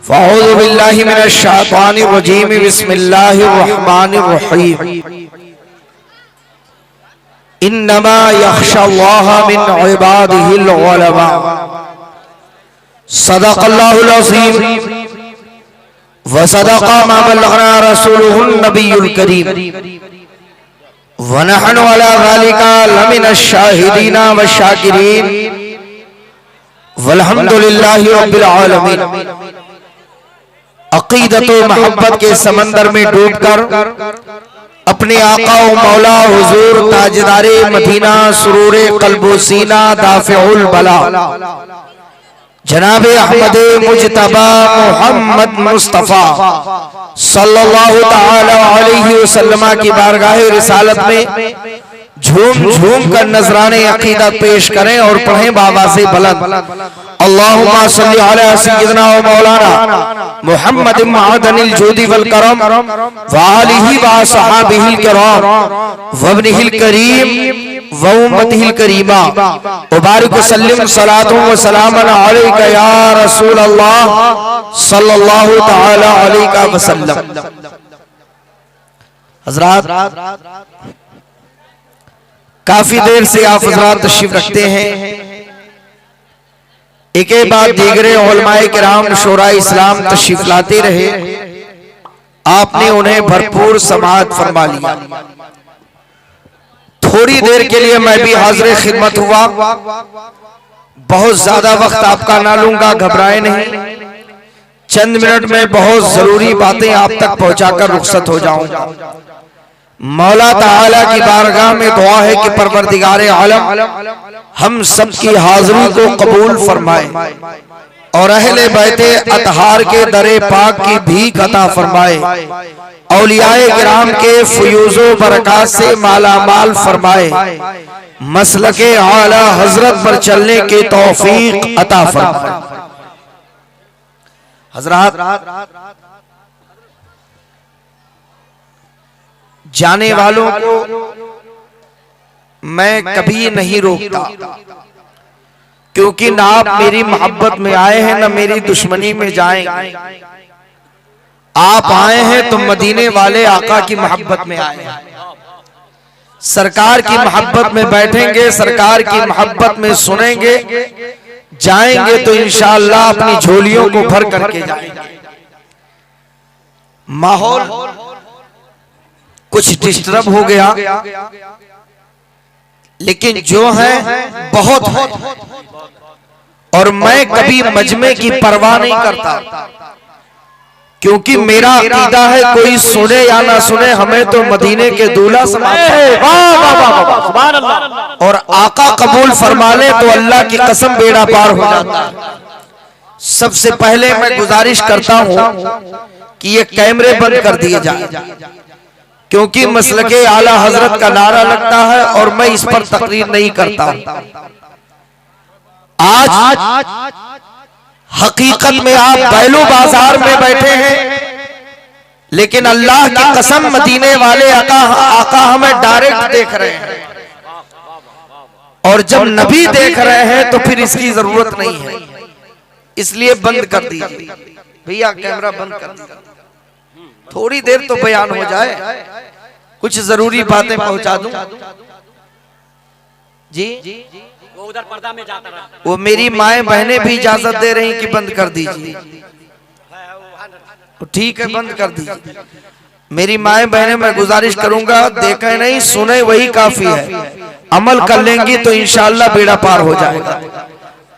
फ़अऊज़ु बिल्लाहि मिनश शैतानिर रजीम बिस्मिल्लाहिर रहमानिर रहीम इन्नमा यख़्शल्लाह मिन इबादिहिल उलमा सदक़ल्लाहुल अज़ीम व सदक़ा मा बल्लग़ना रसूलुहुन नबियुल करीम व नहनु अला ज़ालिका लमिनश शाहिदीना व शाकिरीन वल्हम्दुलिल्लाहि रब्बिल आलमीन। अक़ीदत व मोहब्बत के समंदर में डूबकर अपने आका व मौला हुजूर ताजदारे मदीना सुरूरे क़ल्बो सीना दाफ़िउल बला जनाबे अहमद मुज्तबा मोहम्मद मुस्तफ़ा सल्लल्लाहु तआला अलैहि वसल्लम की बारगाह रिसालत में झूम झूम कर नजराने अक़ीदत पेश करें और पढ़ें बाबा से बुलंद अल्लाहुम्मा सल्ली अला सय्यिदना व मौलाना मुहम्मद मअदनिल जूदी वल करम व आलिहि व सहाबिहिल किराम व इब्निहिल करीम व उम्मतिहिल करीमा व बारिक वसल्लिम सलातु व सलामन अलैका या रसूल अल्लाह सल्लल्लाहु तआला अलैहि वसल्लम। हज़रात, काफी देर से आप हज़रात तशरीफ रखते हैं। एक बाद दीगरे उलमाए किराम शोराए इस्लाम तशरीफ लाते रहे, आपने उन्हें भरपूर समाअत फरमा लिया। थोड़ी देर के लिए मैं भी हाज़िर खिदमत हुआ, बहुत ज्यादा वक्त आपका ना लूंगा, घबराए नहीं। चंद मिनट में बहुत जरूरी बातें आप तक पहुंचाकर रुखसत हो जाऊंगा। मौला ताला की बारगाह में दुआ है कि परवरदिगारे आलम हम सबकी हाजिरी को कबूल फरमाए और अहले बैते अतहार के दरे पाक की भीख अता फरमाए, औलियाए किराम के फयूज़ो बरक़ात से माला माल फरमाए, मसलके आला हजरत पर चलने की तौफीक अता फरमाए। हज़रात, जाने वालों को मैं कभी नहीं रोकता, क्योंकि ना आप मेरी मोहब्बत में आए हैं ना मेरी दुश्मनी में जाएंगे। आप आए हैं तो मदीने वाले आका की मोहब्बत में आए हैं, सरकार की मोहब्बत में बैठेंगे, सरकार की मोहब्बत में सुनेंगे, जाएंगे तो इंशाअल्लाह अपनी झोलियों को भर करके जाएंगे। माहौल कुछ डिस्टर्ब हो गया, लेकिन जो है बहुत है, और मैं कभी मजमे की परवाह नहीं करता, क्योंकि मेरा अकीदा है कोई सुने या ना सुने, हमें तो मदीने के दूल्हा समझते और आका कबूल फरमा ले तो अल्लाह की कसम बेड़ा पार हो जाता है। सबसे पहले मैं गुजारिश करता हूं कि ये कैमरे बंद कर दिए जाए, क्योंकि मसलके आला हजरत का नारा लगता है और मैं इस पर तकरीर नहीं करता। आज हकीकत में आप बैलो बाजार में बैठे हैं, लेकिन अल्लाह की कसम मदीने वाले आका हमें डायरेक्ट देख रहे हैं, और जब नबी देख रहे हैं तो फिर इसकी जरूरत नहीं है, इसलिए बंद कर दीजिए भैया, कैमरा बंद कर दीजिए। थोड़ी देर तो बयान हो जाए, कुछ जरूरी बातें पहुंचा दूं जी। वो उधर पर्दा में जाता रहा, वो मेरी माएं बहनें भी इजाजत दे रही कि बंद कर दीजिए, तो ठीक है बंद कर दीजिए। मेरी माएं बहनें, मैं गुजारिश करूंगा, देखें नहीं सुने वही काफी है, अमल कर लेंगी तो इंशाअल्लाह बेड़ा पार हो जाएगा।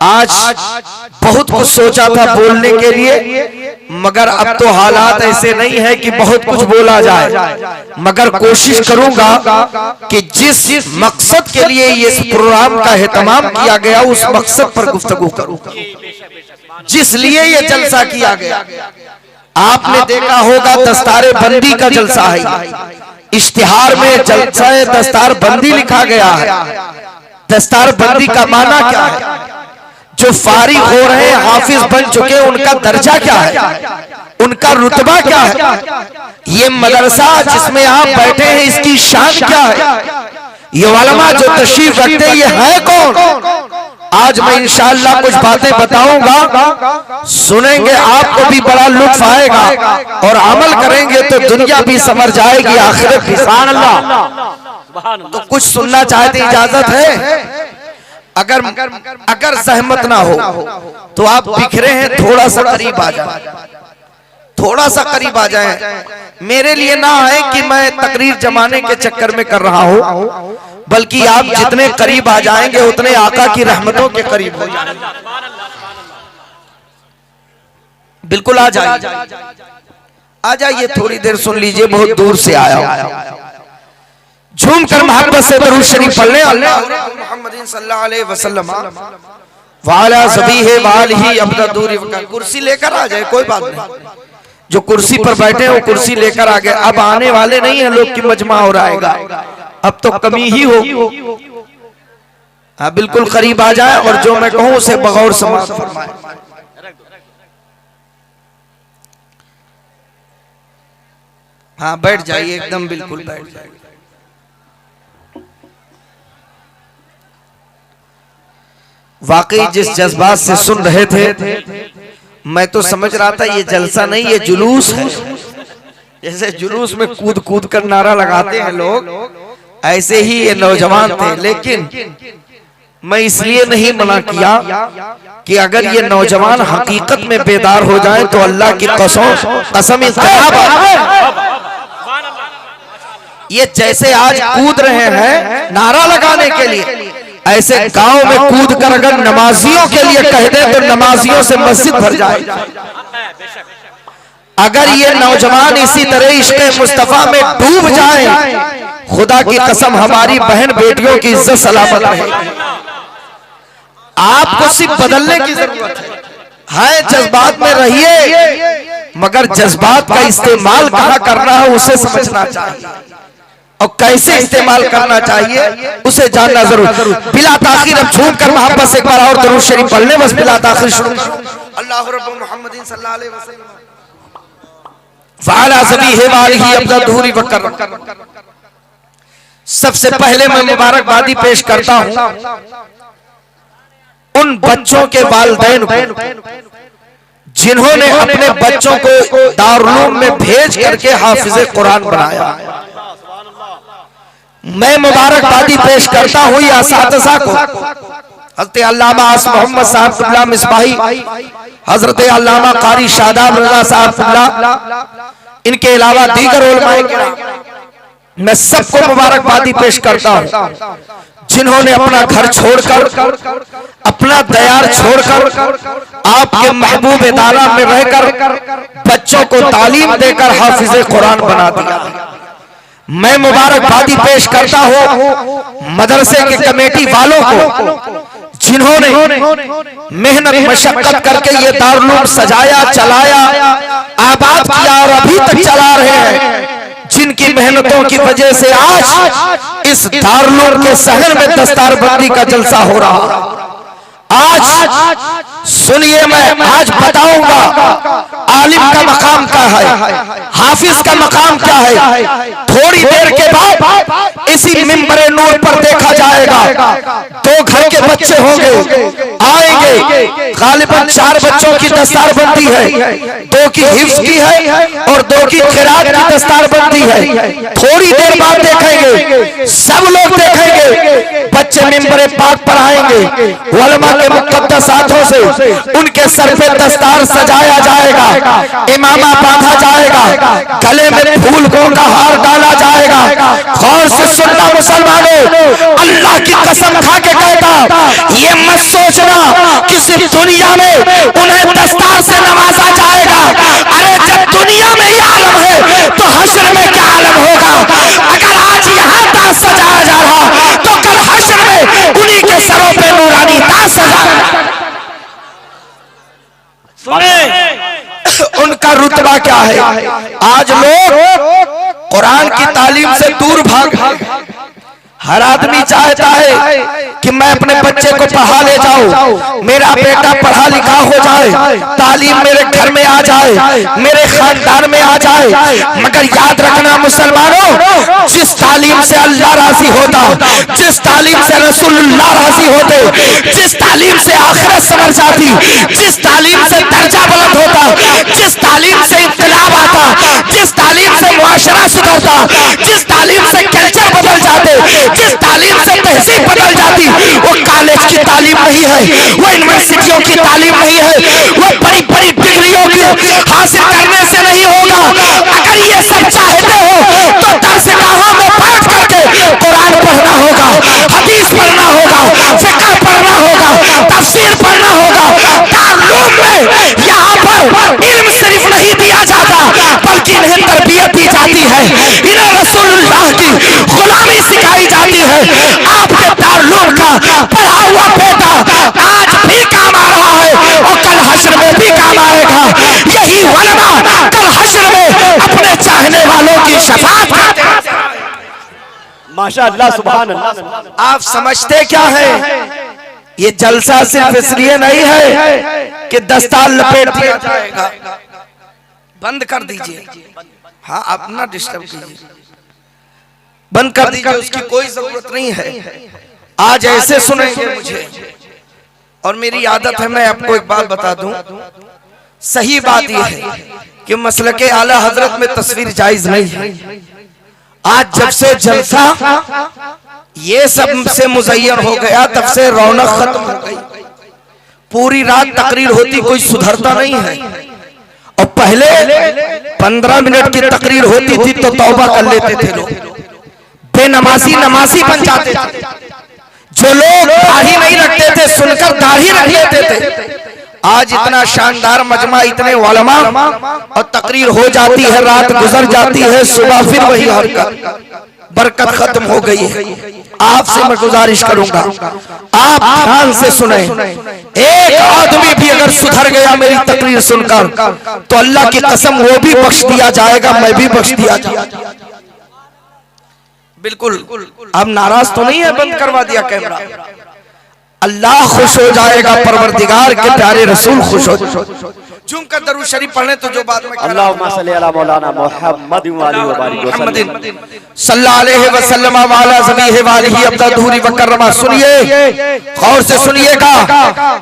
आज बहुत कुछ सोचा था बोलने के लिए, मगर अब तो हालात ऐसे नहीं है कि बहुत कुछ बोला जाए, मगर कोशिश करूंगा कि जिस मकसद के लिए ये प्रोग्राम का एहतमाम किया गया उस मकसद पर गुफ्तगू करूंगा, जिस लिए ये जलसा किया गया। आपने देखा होगा दस्तारे बंदी का जलसा है, इश्तिहार में जलसा दस्तार बंदी लिखा गया है। दस्तार बंदी का माना क्या है? जो फारिग हो रहे हाफिज बन चुके उनका दर्जा क्या है, उनका रुतबा क्या है? ये मदरसा जिसमें आप बैठे हैं इसकी शान क्या है? ये उलमा जो तशरीफ रखते हैं ये है कौन? आज मैं इंशाअल्लाह कुछ बातें बताऊंगा, सुनेंगे आपको भी बड़ा लुत्फ आएगा और अमल करेंगे तो दुनिया भी समझ जाएगी, आखिरत भी। सुभान अल्लाह। तो कुछ सुनना चाहते, इजाजत है? अगर सहमत ना हो तो आप बिखरे हैं, थोड़ा सा करीब आ जाए, थोड़ा सा करीब आ जाए। मेरे लिए ना है कि मैं तकरीर जमाने के चक्कर में कर रहा हूं, बल्कि आप जितने करीब आ जाएंगे उतने आका की रहमतों के करीब हो जाएंगे। बिल्कुल आ जाइए, आ जाइए, थोड़ी देर सुन लीजिए, बहुत दूर से आया हूं। झूम कर मोहब्बत से दरूद शरीफ पढ़ लें। अल्लाह मुहम्मदिन सल्लल्लाहु अलैहि वसल्लम वाला ज़बीह वालिही अबदा दूरी। कुर्सी लेकर आ जाए, कोई बात नहीं। जो कुर्सी पर बैठे हैं वो कुर्सी लेकर आ गए। अब आने वाले नहीं है लोग की मजमा हो रहेगा, अब तो कमी ही हो। हाँ, बिल्कुल करीब आ जाए और जो मैं कहूं उसे बगौर समाअत फरमाए। हाँ, बैठ जाइए, एकदम बिल्कुल बैठ जाइए। वाकई जिस जज्बात से सुन रहे थे, मैं तो समझ रहा था ये जलसा नहीं, ये जुलूस है। जैसे जुलूस में कूद कूद कर नारा लगाते हैं लोग, ऐसे ही ये नौजवान थे। लेकिन मैं इसलिए नहीं मना किया कि अगर ये नौजवान हकीकत में बेदार हो जाए तो अल्लाह की कसम ये जैसे आज कूद रहे हैं नारा लगाने के लिए, ऐसे गांव में कूद कर अगर नमाजियों के लिए कह दे तो नमाजियों से मस्जिद भर जाए। अगर ये नौजवान इसी तरह इश्क़ मुस्तफा में डूब जाए, खुदा की कसम हमारी बहन बेटियों की इज्जत सलामत रहेगी। आपको सिर्फ बदलने की जरूरत है। जज्बात में रहिए, मगर जज्बात का इस्तेमाल कहाँ करना है उसे समझना चाहिए, और कैसे इस्तेमाल करना चाहिए उसे जानना जरूर। बिला ताखीर अब झूम कर मोहब्बत से एक बार और दरूद शरीफ पढ़ ले, बस बिला ताखीर शुरू। अल्लाह रब्बु मुहम्मदिन सल्लल्लाहु अलैहि वसल्लम वाला ज़बीह वालिही अबदा दूरी वकर। सबसे पहले मैं मुबारकबादी पेश करता हूं उन बच्चों के वालिदैन को जिन्होंने अपने बच्चों को दारुल में भेज करके हाफिज़े कुरान बनाया। मैं मुबारकबादी पेश करता हूँ या असातिज़ा को, हज़रत अल्लामा आस मोहम्मद साहब क़िबला मिसबाही, हज़रत अल्लामा क़ारी शादाब रज़ा साहब क़िबला, इनके अलावा दीगर उलमाए किराम, मैं सबको मुबारकबादी पेश करता हूँ जिन्होंने अपना घर छोड़कर, अपना दयार छोड़कर आपके महबूब दारा में रहकर बच्चों को तालीम देकर हाफिज़े कुरान बना दिया। मैं मुबारकबादी पेश करता हूँ मदरसे के कमेटी वालों को जिन्होंने मेहनत मशक्कत करके ये दारुल सजाया, चलाया, आबाद किया और अभी तक चला रहे हैं, जिनकी मेहनतों की वजह से आज इस दारुल के शहर में दस्तारबंदी का जलसा हो रहा। आज सुनिए, मैं आज बताऊंगा आलिम का मकाम क्या है, हाफिज का मकाम क्या है। थोड़ी देर के बाद इसी मिंबरे नूर पर देखा जाएगा, दो घर के बच्चे होंगे, आएंगे, गालिबन 4 बच्चों की दस्तारबंदी है, 2 की हिफ्ज़ की है और 2 की क़िराअत की दस्तारबंदी है। थोड़ी देर बाद देखेंगे, सब लोग देखेंगे, बच्चे मिंबरे पाक पर आएंगे, उलमा के मुक़द्दस हाथों से उनके सर पे दस्तार सजाया जाएगा, इमामा बांधा जाएगा, गले में फूलों का हार डाला जाएगा। गौर से सुनना मुसलमानों, अल्लाह की कसम खा के कहता, ये मत सोचना कि सिर्फ दुनिया में उन्हें दस्तार से नवाजा जाएगा। अरे जब दुनिया में ये आलम है तो हश्र में क्या आलम होगा। अगर आज यहाँ ताज सजाया जा रहा तो कल हश्र में उन्हीं के सरों पे नूरानी ताज सजाया। उनका रुतबा क्या है। आज लोग कुरान की तालीम से दूर भाग, हर आदमी चाहता है कि मैं अपने बच्चे को पढ़ा ले जाऊं, मेरा बेटा पढ़ा लिखा हो जाए, तालीम मेरे घर में आ जाए, मेरे खानदान में आ जाए। मगर याद रखना मुसलमानों, जिस तालीम से अल्लाह राजी होता, जिस तालीम से रसूलुल्लाह राजी होते, जिस तालीम से आखिरत समझ जाती, जिस तालीम से दर्जा बुलंद होता, जिस तालीम से इनकलाब आता, जिस तालीम से मुआशरा सुधरता, जिस तालीम से कल्चर बदल जाते, जिस तालीम से तहजीब बदल जाती, वो कॉलेज की तालीम नहीं है, वो यूनिवर्सिटियों की तालीम नहीं है, वो बड़ी बड़ी डिग्रियों की हासिल करने से नहीं होगा। अगर ये सब चाहते हो तो दरसगाहों में बैठ करके कुरान पढ़ना होगा, हदीस पढ़ना होगा, फिक्र पढ़ना होगा, तफसीर पढ़ना होगा। ताल्लुम में यहाँ पर इल्म सिर्फ नहीं दिया जाता, बल्कि इन्हें तरबियत दी जाती है, इन्हें रसूलुल्लाह की गुलामी सिखाई जाती है। आपके ताल्लुम का पढ़ा हुआ बेटा आज भी काम आ रहा है और कल हश्र में भी काम आएगा। यही उलमा कल हश्र में अपने चाहने वालों की शफाअत करते हैं। माशाअल्लाह, सुभान अल्लाह। आप समझते क्या है? ये जलसा सिर्फ इसलिए नहीं है कि दस्तार लपेट दिया जाएगा। बंद कर दीजिए, हाँ अपना डिस्टर्ब कीजिए, बंद कर दीजिए, उसकी कोई जरूरत नहीं है। आज ऐसे सुनेंगे मुझे, और मेरी आदत है, मैं आपको एक बात बता दूं, सही बात यह है कि मसलके आला हजरत में तस्वीर जायज नहीं है। आज जब से जलसा ये सब से मुज़य्यन हो गया, तब से रौनक खत्म हो गई। पूरी रात तकरीर होती, कोई सुधरता नहीं है। और पहले 15 मिनट की तकरीर होती थी तो तौबा कर लेते थे लोग, बेनमाजी नमाजी बन जाते थे। जो लोग दाढ़ी नहीं रखते थे सुनकर दाढ़ी रख लेते थे। आज इतना शानदार मजमा, इतने उलमा, और तकरीर हो जाती है, रात गुजर जाती है, सुबह फिर वही हरकत, बरकत खत्म हो गई है। आपसे मैं गुजारिश करूंगा, आप ध्यान से सुने। एक आदमी भी अगर सुधर गया मेरी तकरीर सुनकर, तो अल्लाह की कसम वो भी बख्श दिया जाएगा, मैं भी बख्श दिया जाएगा। बिल्कुल, अब नाराज तो नहीं है? बंद करवा दिया कैमरा। अल्लाह खुश हो जाएगा, परवरदिगार के प्यारे रसूल खुश हो। झूम कर दरूद शरीफ पढ़ने तो जो बात में अल्लाहुम्मा सल्ली अला मौलाना मुहम्मद व आलिहि व बारिक वसल्लम सल्लल्लाहु अलैहि वसल्लम व अला ज़बीहि व आलिहि अब्दा धूरी व कररमा। सुनिए, गौर से सुनिएगा।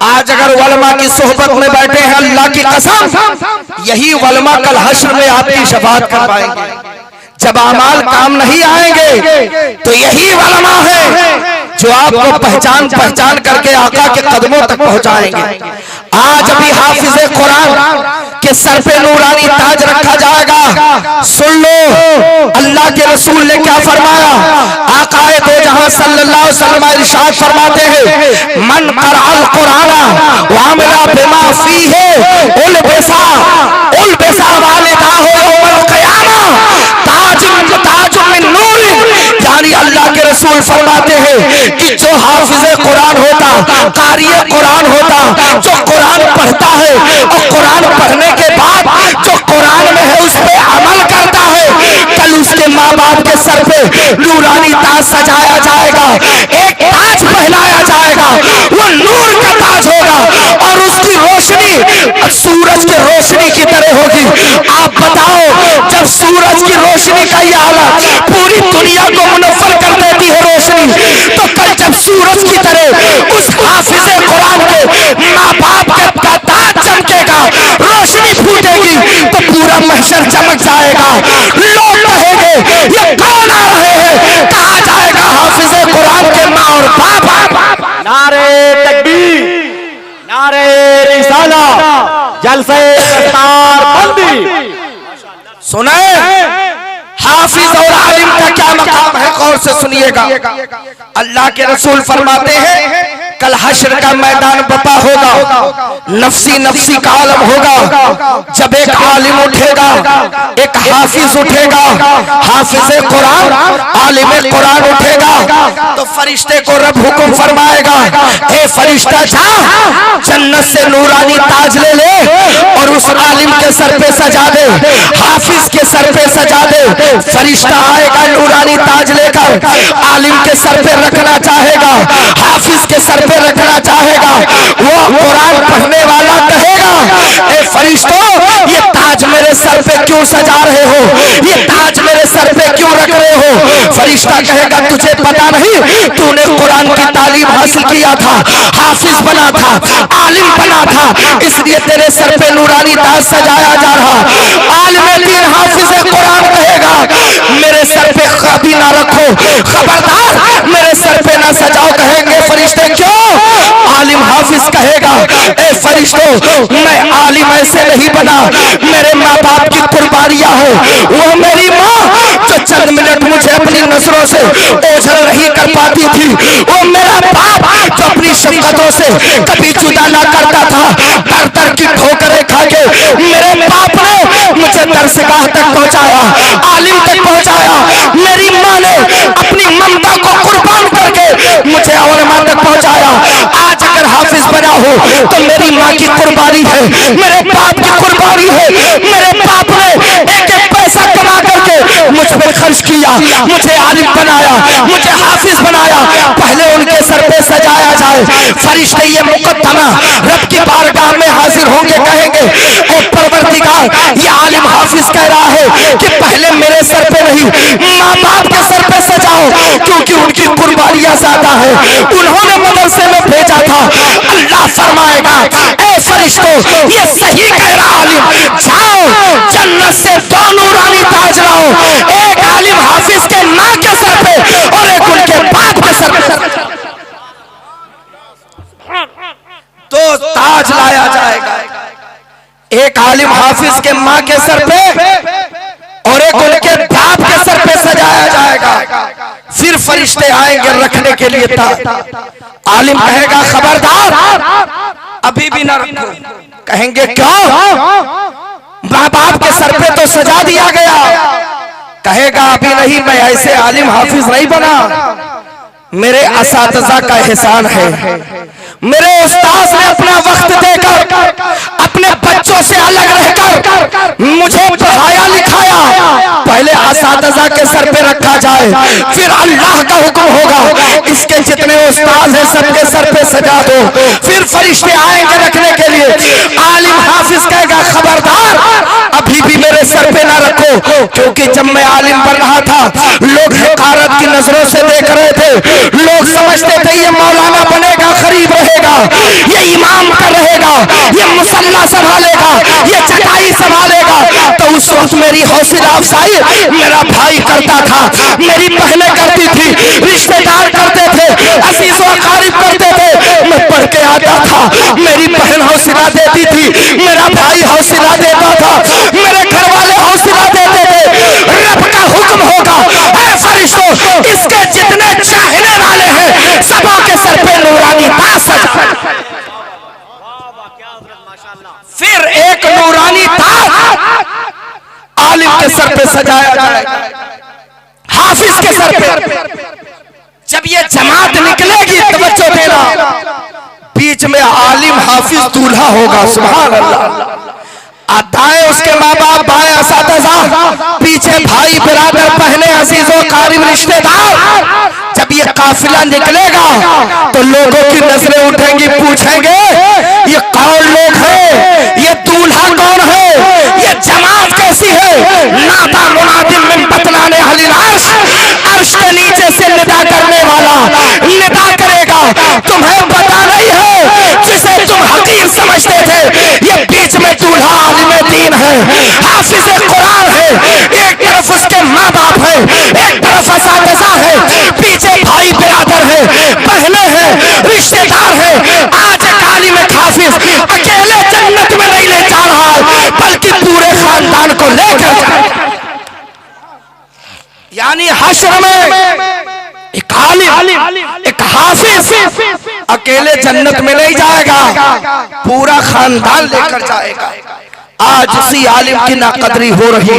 आज अगर उलमा की सोहबत में बैठे हैं, अल्लाह की कसम यही उलमा कल हश्र में आपकी शफाअत कर पाएंगे। जब अमाल काम नहीं आएंगे तो यही उलमा है जो आपको पहचान करके आका के कदमों तक पहुंचाएंगे। आज अभी हाफिज़े कुरान के सर पे नूरानी ताज रखा जाएगा। सुन लो, अल्लाह के रसूल ने क्या फरमाया। आकाए दो जहां सल्लल्लाहु अलैहि वसल्लम इरशाद फरमाते हैं, मन क़रअल कुराना व अमला बिमा फीहि उलबिसा वालिदाहु यौमल क़ियामा ताज मिन नूर। यानी अल्लाह के रसूल फरमाते हैं कि जो हाफिज़े कुरान होता, कारिए कुरान होता, जो कुरान पढ़ता है और कुरान पढ़ने के बाद जो कुरान में है उस पे अमल करता है, कल उसके माँ बाप के सर पे नूरानी ताज सजाया जाएगा, एक ताज पहनाया जाएगा, वो नूर का ताज होगा और उसकी रोशनी सूरज की रोशनी की तरह होगी। आप बताओ, जब सूरज की रोशनी का ये हालत पूरी दुनिया को मुनव्वर कर देती है रोशनी, तो कल जब सूरज की तरह उस हाफिज़े कुरान के माँ बाप के ताज चमकेगा, रोशनी फूटेगी, तो पूरा महशर चमक जाएगा। लोग कहेंगे ये कौन आ रहे हैं? कहा जाएगा हाफिज़े कुरान के माँ और बाप। नारे तकबीर, नारे रिसाला, जलसे दस्तार बंदी। सुने, हाफिज और आलिम का क्या मकाम है, गौर से सुनिएगा। अल्लाह के रसूल फरमाते हैं कल हश्र का मैदान बपा होगा, नफ्सी नफ्सी का आलम होगा। जब एक आलिम उठेगा, एक हाफिज उठेगा, हाफिज़े कुरान आलिम कुरान उठेगा, तो फरिश्ते को रब हुक्म फरमाएगा, ए फरिश्ता जा जन्नत से नूरानी ताज ले ले और उस आलिम के सर पे सजा दे, हाफिज के सर पे सजा दे। फरिश्ता आएगा नूरानी ताज लेकर, आलिम के सर पे रखना चाहेगा, हाफिज के सर पे रखना चाहेगा। वो कुरान पढ़ने वाला कहेगा, ए फरिश्तों, ये ताज मेरे सर पे क्यों सजा रहे हो, ये ताज मेरे सर पे क्यों रख रहे हो? फरिश्ता कहेगा, तुझे पता नहीं, तूने कुरान की तालीम हासिल किया था, हाफिज बना था, आलिम बना था, इसलिए तेरे सर पे नूरानी ताज सजाया जा रहा। आलिम दीन हाफिज कुरान कहेगा, मेरे सर पे कभी ना रखो, खबरदार मेरे सर पे ना सजाओ। कहेंगे फरिश्ते क्यों? आलिम हाफिज कहेगा, ए फरिश्तों, मैं आलिम ऐसे नहीं बना, मेरे माँ बाप की कुर्बानियां हो। वो मेरी माँ जो चंद मिनट मुझे अपनी नजरों से ओझल नहीं कर पाती थी, वो मेरा बाप जो अपनी शफकतों से कभी जुदा ना करता था, दर दर की ठोकरें खा के मेरे बाप ने मुझे दरसगाह तक पहुंचाया, आलिम तक पहुंचाया। मेरी माँ ने अपनी ममता को कुर्बान करके मुझे औलमा तक पहुंचाया। आज अगर हाफिज बना हो तो मेरी माँ की कुर्बानी है, मेरे बाप की कुर्बानी है। मेरे बाप ने एक एक पैसा कमा करके मुझ पर खर्च किया, मुझे आलिम बनाया, मुझे हाफिज बनाया। पहले उनके सर पे सजाया जाए। फरिश्ते ये मुकद्दमा रब की बारगाह में हाजिर होंगे, कहेंगे, ओ परवरदिगार, ये आलिम हाफिज कह रहा है कि पहले मेरे सर पे नहीं, माँ बाप के सर पे सजाओ, क्योंकि उनकी कुर्बानियां ज्यादा है, उन्होंने मदरसे में भेजा था। अल्लाह फरमाएगा, ए फरिश्तों, ये सही कह रहा आलिम, जाओ जन्नत से दो नूरानी ताज लाओ, एक आलिम हाफिज के माँ के सर पे और एक उनके बाप के सर पे। तो ताज लाया जाएगा, एक आलिम हाफिज के माँ के सर पे और एक उनके बाप के सर पे सजाया जाएगा। फिर फरिश्ते आएंगे रखने के लिए ताज। आलिम कहेगा, खबरदार अभी भी ना रखो। कहेंगे क्यों? माँ बाप के सर पे तो सजा दिया गया। कहेगा, अभी नहीं, मैं ऐसे आलिम हाफिज नहीं बना, मेरे असातिज़ा का एहसान है। मेरे उस्ताद ने अपना वक्त देकर अपने बच्चों से अलग रहकर मुझे पढ़ाया लिखाया। पहले असातिज़ा के सर पे रखा जाए, फिर अल्लाह का हुक्म होगा, इसके जितने उस्ताद हैं सबके सर पे सजा दो। फिर फरिश्ते आएंगे रखने के लिए। आलिम हाफिज कहेगा, खबरदार अभी भी मेरे सर पे ना रखो, क्योंकि जब मैं आलिम बन रहा था लोग हकारत की नजरों से देख रहे थे। लोग समझते थे ये मौलाना बनेगा, गरीब रहेगा, ये इमाम का रहेगा, ये मुसल्ला संभालेगा, ये चटाई संभालेगा। तो उस वक्त मेरी हौसला अफजाई मेरा भाई करता था, मेरी बहनें करती थी, रिश्तेदार करते थे, अजीज व अकारिब करते थे। मैं पढ़ के आता था, मेरी बहन हौसला देती थी, मेरा भाई हौसला देता था, मेरे घर वाले हौसला देते थे। रब का हुक्म होगा, ऐ फरिश्तों, इसके जितने चाहने वाले हैं सबों के सर पे नूरानी ताज सजा। फिर एक नूरानी ताज आलिम के सर पे सजाया जाएगा, हाफिज के सर पे। जब ये जमात निकलेगी, तवज्जो देना, बीच में आलिम हाफिज दूल्हा होगा। सुभान अल्लाह। दाएं उसके माँ बाप, बाएं असातिज़ा, पीछे भाई बिरादर, बहने, अजीजों, कारिब, रिश्तेदार। जब ये काफिला निकलेगा तो लोगों की नजरें उठेंगी, पूछेंगे ये कौन लोग हैं, ये दूल्हा कौन है, ये जमात कैसी है। नाता मुनादिम मिन बतलाने हलिल अर्श, अर्श के नीचे से निदा करने वाला निदा करेगा, तुम्हें पता नहीं है जिसे तुम हकीर समझते थे, ये बीच में दूल्हा आलिम दीन है, हाफिज कुरान है। एक तरफ उसके माँ बाप है, एक तरफ असातिज़ा है, पीछे भाई बिरादर है, बहनें हैं, रिश्तेदार है। आज एक आलिम हाफिज अकेले जन्नत में नहीं ले जा रहा है, बल्कि पूरे खानदान को लेकर जाएगा। यानी हश्र में एक आलिम, एक हाफिज अकेले जन्नत में नहीं जाएगा, पूरा खानदान लेकर जाएगा। आज उसी आलिम की नाकदरी हो रही,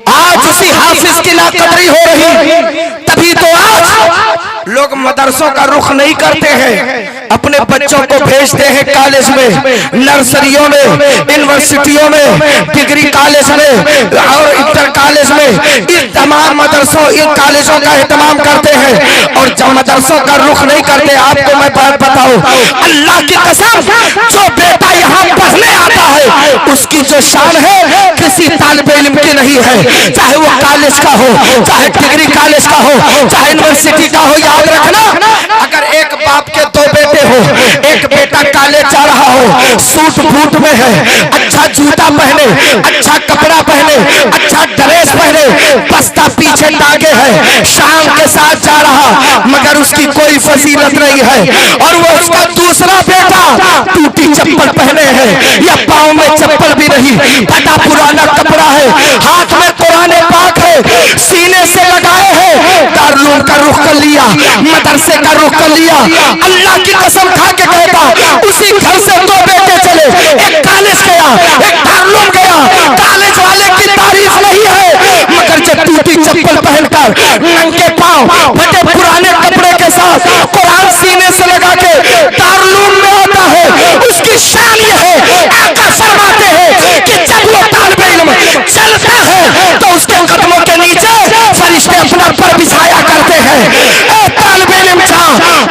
आज उसी हाफिज की नाकदरी हो रही। तभी तो आज लोग मदरसों का रुख नहीं करते हैं, अपने बच्चों को भेजते हैं कॉलेज में, नर्सरियों में, यूनिवर्सिटियों में, डिग्री कॉलेज में और इंटर कॉलेज में, इन तमाम मदरसों इन कॉलेजों का एहतमाम करते हैं और जब मदरसों का रुख नहीं करते। आपको मैं बात बताऊं, अल्लाह की कसम, जो बेटा यहाँ पढ़ने आता है उसकी जो शान है किसी तालिबे इल्म की नहीं है, चाहे वो कॉलेज का हो, चाहे डिग्री कॉलेज का हो, चाहे यूनिवर्सिटी का हो। याद रखना, अगर एक बाप के दो बेटे हो, एक बेटा कॉलेज जा रहा हो, सूट बूट में है, अच्छा जूता पहने, अच्छा कपड़ा पहने, अच्छा ड्रेस पहने, बस्ता पीछे टांगे है, शाम के साथ जा रहा, मगर उसकी कोई फजीलत नहीं है, और वो उसका दूसरा बेटा टूटी चप्पल पहने है या पाँव में चप्पल भी नहीं, फटा पुराना कपड़ा है, हाथ में कुरान पाक है, सीने से लगाए हैं, दारुल का रुख कर लिया, मदरसे का रुख कर लिया। अल्लाह की कसम खा के कहता, उसी घर से दो बेटे चले, एक कॉलेज गया, एक दारुल गया। कॉलेज वाले की तारीफ नहीं है, मगर जब टूटी चप्पल पहनकर नंगे पांव फटे पुराने कपड़े के साथ कुरान सीने से लगा के दारुल में आता है, उसकी शान ये है, आका फरमाते हैं कि जब वो तालिबे इल्म चलता है तो उसके कदमों के नीचे फरिश्ते अपना पर बिछाया करते हैं। ए तालिबे इल्म जा,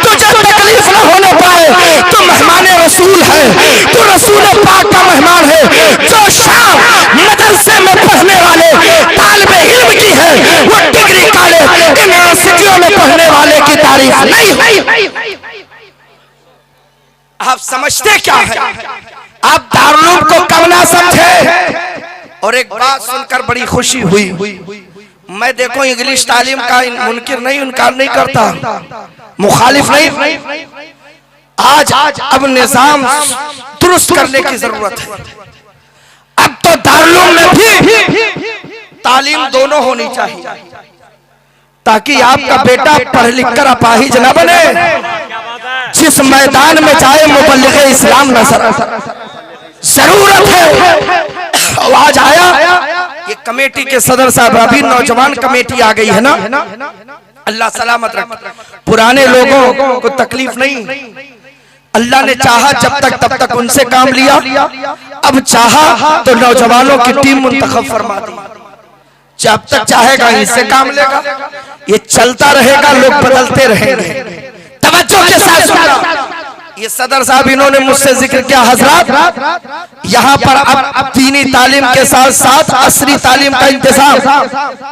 तुझे तकलीफ न होने पाए, तू मेहमान रसूल है, तू रसूल पाक का मेहमान है। जो शाम मदरसे में पढ़ने वाले तालिबे इल्म की है, वो डिग्री कॉलेज यूनिवर्सिटियों में पढ़ने वाले की तारीफ नहीं। आप समझते क्या है? आप दारुल को कम ना समझे। और एक बात सुनकर बड़ी खुशी हुई, मैं देखो इंग्लिश तालीम का मुनकिर नहीं, इनकार नहीं करता, मुखालिफ नहीं। आज अब निजाम दुरुस्त करने की जरूरत है। अब तो दारुल में भी तालीम दोनों होनी चाहिए, ताकि आपका बेटा पढ़ लिख कर अपाहिज न बने, जिस मैदान में जाए मुबल्लिग़ इस्लाम नजर। जरूरत है। आवाज आया, ये कमेटी के सदर साहब, अभी नौजवान कमेटी आ गई है ना, अल्लाह सलामत रखे। पुराने लोगों को तकलीफ नहीं, अल्लाह ने चाहा जब तक तब तक उनसे काम लिया, अब चाहा तो नौजवानों की टीम मुंतखब फरमा दी, जब तक चाहेगा इनसे काम लेगा। ये चलता रहेगा, लोग बदलते रहेंगे। तवज्जो के साथ सुनना, ये सदर साहब इन्होंने मुझसे जिक्र किया, हजरात यहाँ पर अब दीनी तालीम के साथ साथ असरी तालीम का इंतजाम,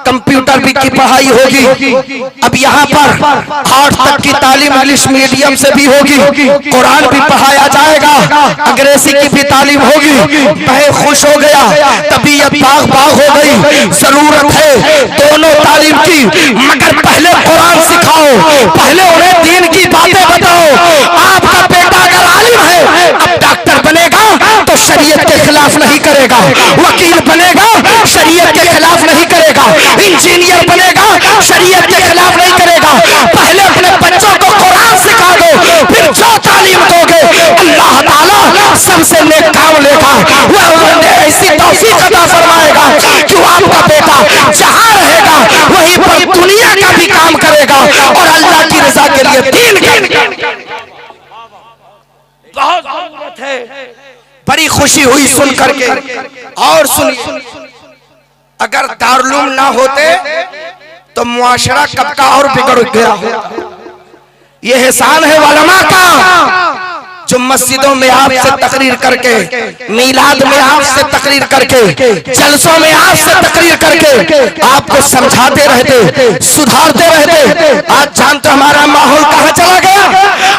कंप्यूटर भी की पढ़ाई होगी। अब यहाँ पर 8 तक की तालीम इंग्लिश मीडियम से भी होगी, कुरान भी पढ़ाया जाएगा, अंग्रेजी की भी तालीम होगी। मैं खुश हो गया, तबीयत बाग बाग हो गई। जरूरत है दोनों तालीम की, मगर पहले कुरान सिखाओ, पहले उन्हें दीन की बातें बताओ। आपका बेटा अगर आलिम है, अब डॉक्टर बनेगा तो शरीयत के खिलाफ नहीं करेगा, वकील बनेगा शरीयत के खिलाफ नहीं करेगा, इंजीनियर बनेगा शरीयत के खिलाफ नहीं करेगा। पहले अपने बच्चों को कुरान सिखा दो, फिर जो तालीम दोगे अल्लाह ताला सबसे नेक काम लेगा, वह ऐसी तौफीक अता फरमाएगा कि आपका बेटा जहां रहेगा वहीं पर दुनिया का भी काम करेगा और अल्लाह की रजा के लिए दीन का बहुत जरूरत है। बड़ी खुशी हुई सुन करके। और सुनिए, अगर दारुल ना होते तो मुआशरा कब का और बिगड़ गया। ये एहसान है उलमा का, जो मस्जिदों में आपसे तकरीर करके, मीलाद में आपसे तकरीर करके, जलसों में आपसे तकरीर करके आपको समझाते रहते, सुधारते रहते। आज जानते हमारा माहौल कहाँ चला गया।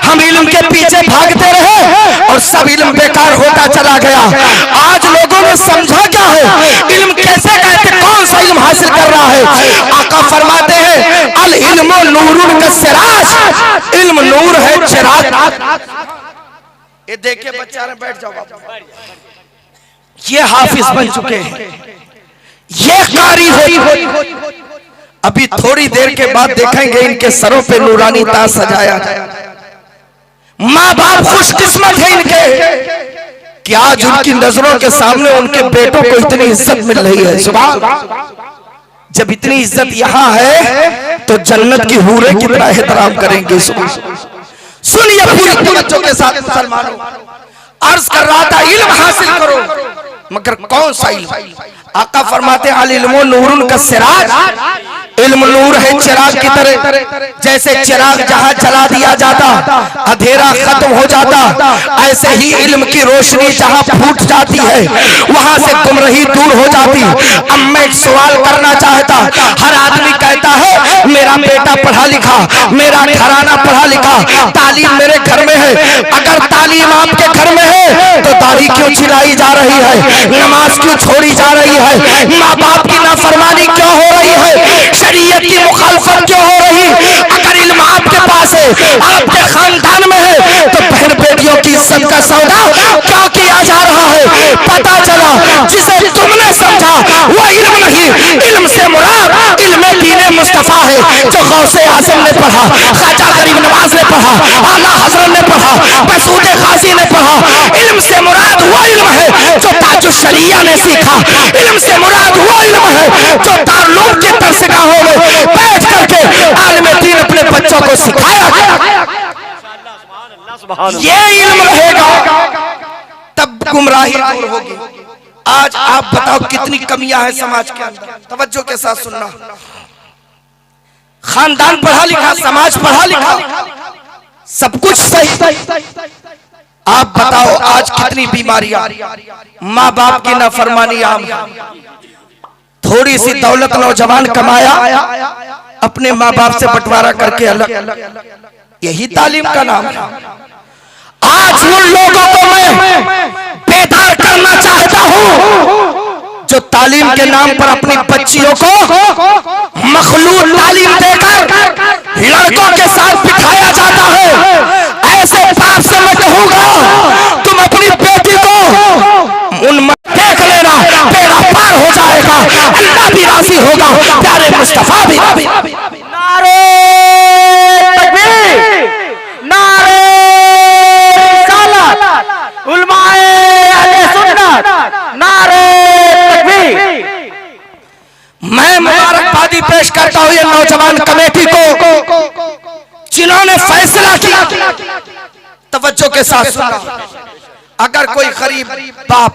हम इल्म के पीछे भागते रहे और सब इल्म बेकार होता चला गया। आज लोगों ने समझा क्या है, इल्म कैसे कहते, कौन सा इल्म हासिल कर रहा है। आका फरमाते हैं अल इल्मु नूरुन कस्सिराज, इल्म नूर है चिराग। ये देखिए बच्चा ने बैठ जाओ, ये हाफिज बन चुके हैं, ये कारी हो। अभी थोड़ी देर के बाद देखेंगे इनके सरों पे नूरानी ताज सजाया जाए। माँ बाप खुशकिस्मत है इनके कि आज उनकी नजरों के सामने उनके बेटों को इतनी इज्जत मिल रही है। सुभान जब इतनी इज्जत यहाँ है तो जन्नत की हूरें कितना एहतराम करेंगे। सुनिए पूरी तवज्जो के साथ मुसलमानों, अर्ज कर रहा था इल्म हासिल करो, मगर कौन सा इल्म? आका फरमाते अल इल्मु नूरुन का सिराज, इल्म नूर है चिराग की तरह। जैसे चिराग जहां जला दिया जाता अंधेरा खत्म हो जाता, ऐसे ही इल्म की रोशनी जहां फूट जाती है वहां से गुमराही दूर हो जाती। अब मैं एक सवाल करना चाहता, हर आदमी कहता है मेरा बेटा पढ़ा लिखा, मेरा घराना पढ़ा लिखा, तालीम मेरे घर में है। अगर तालीम आपके घर में है तो दाढ़ी क्यों छिलाई जा रही है, नमाज क्यों छोड़ी जा रही है, माँ बाप की नाफरमानी क्यों हो रही है, शरीयत की मुखालफत क्यों हो रही? अगर इल्म आपके पास है, आपके खानदान में है, तो बहन बेटियों की इज्जत का सौदा क्यों किया जा रहा है? पता चला जिसे तुमने समझा वो इल्म नहीं, इल्म से मुराद इल्म दीन मुस्तफा है जो गौसे आजम ने पढ़ा, ख्वाजा गरीब नवाज ने पढ़ा, आला हजरत ने पढ़ा, मसूद गाजी ने पढ़ा। इल्म से मुराद वो इल्म है जो ताजुश शरिया ने सीखा, इल्म से मुराद वो इल्म है जो दारुल के दरसगाहों में बैठ करके आलिम दीन अपने बच्चों को सिखाया गया। ये इल्म रहेगा तब गुमराही दूर होगी। आज आप बताओ कितनी कमियां हैं समाज के अंदर, तवज्जो के साथ सुनना। खानदान पढ़ा लिखा, समाज पढ़ा लिखा, सब कुछ सही, आप बताओ आज कितनी बीमारियां, माँ बाप की नाफरमानी आम, थोड़ी सी दौलत नौजवान कमाया, अपने माँ बाप से बंटवारा करके अलग, यही तालीम का नाम है। आज उन लोगों को मैं बेदार करना चाहता हूं जो तालीम के नाम पर अपनी बच्चियों को मखलूत तालीम देकर लड़कों के साथ बिठाया जाता है। ऐसे बाप से मैं कहूंगा तुम अपनी बेटी को उन देख लेना, बेड़ा पार हो जाएगा, अल्लाह भी राजी होगा, प्यारे मुस्तफा भी। नारे तकबीर, नारे रिसालत, उलमाए अहले सुन्नत, नारे तकबीर। मैं मुबारकबादी पेश करता हूं ये नौजवान कमेटी को जिन्होंने फैसला किया। तवज्जो के साथ सुनना, अगर कोई गरीब बाप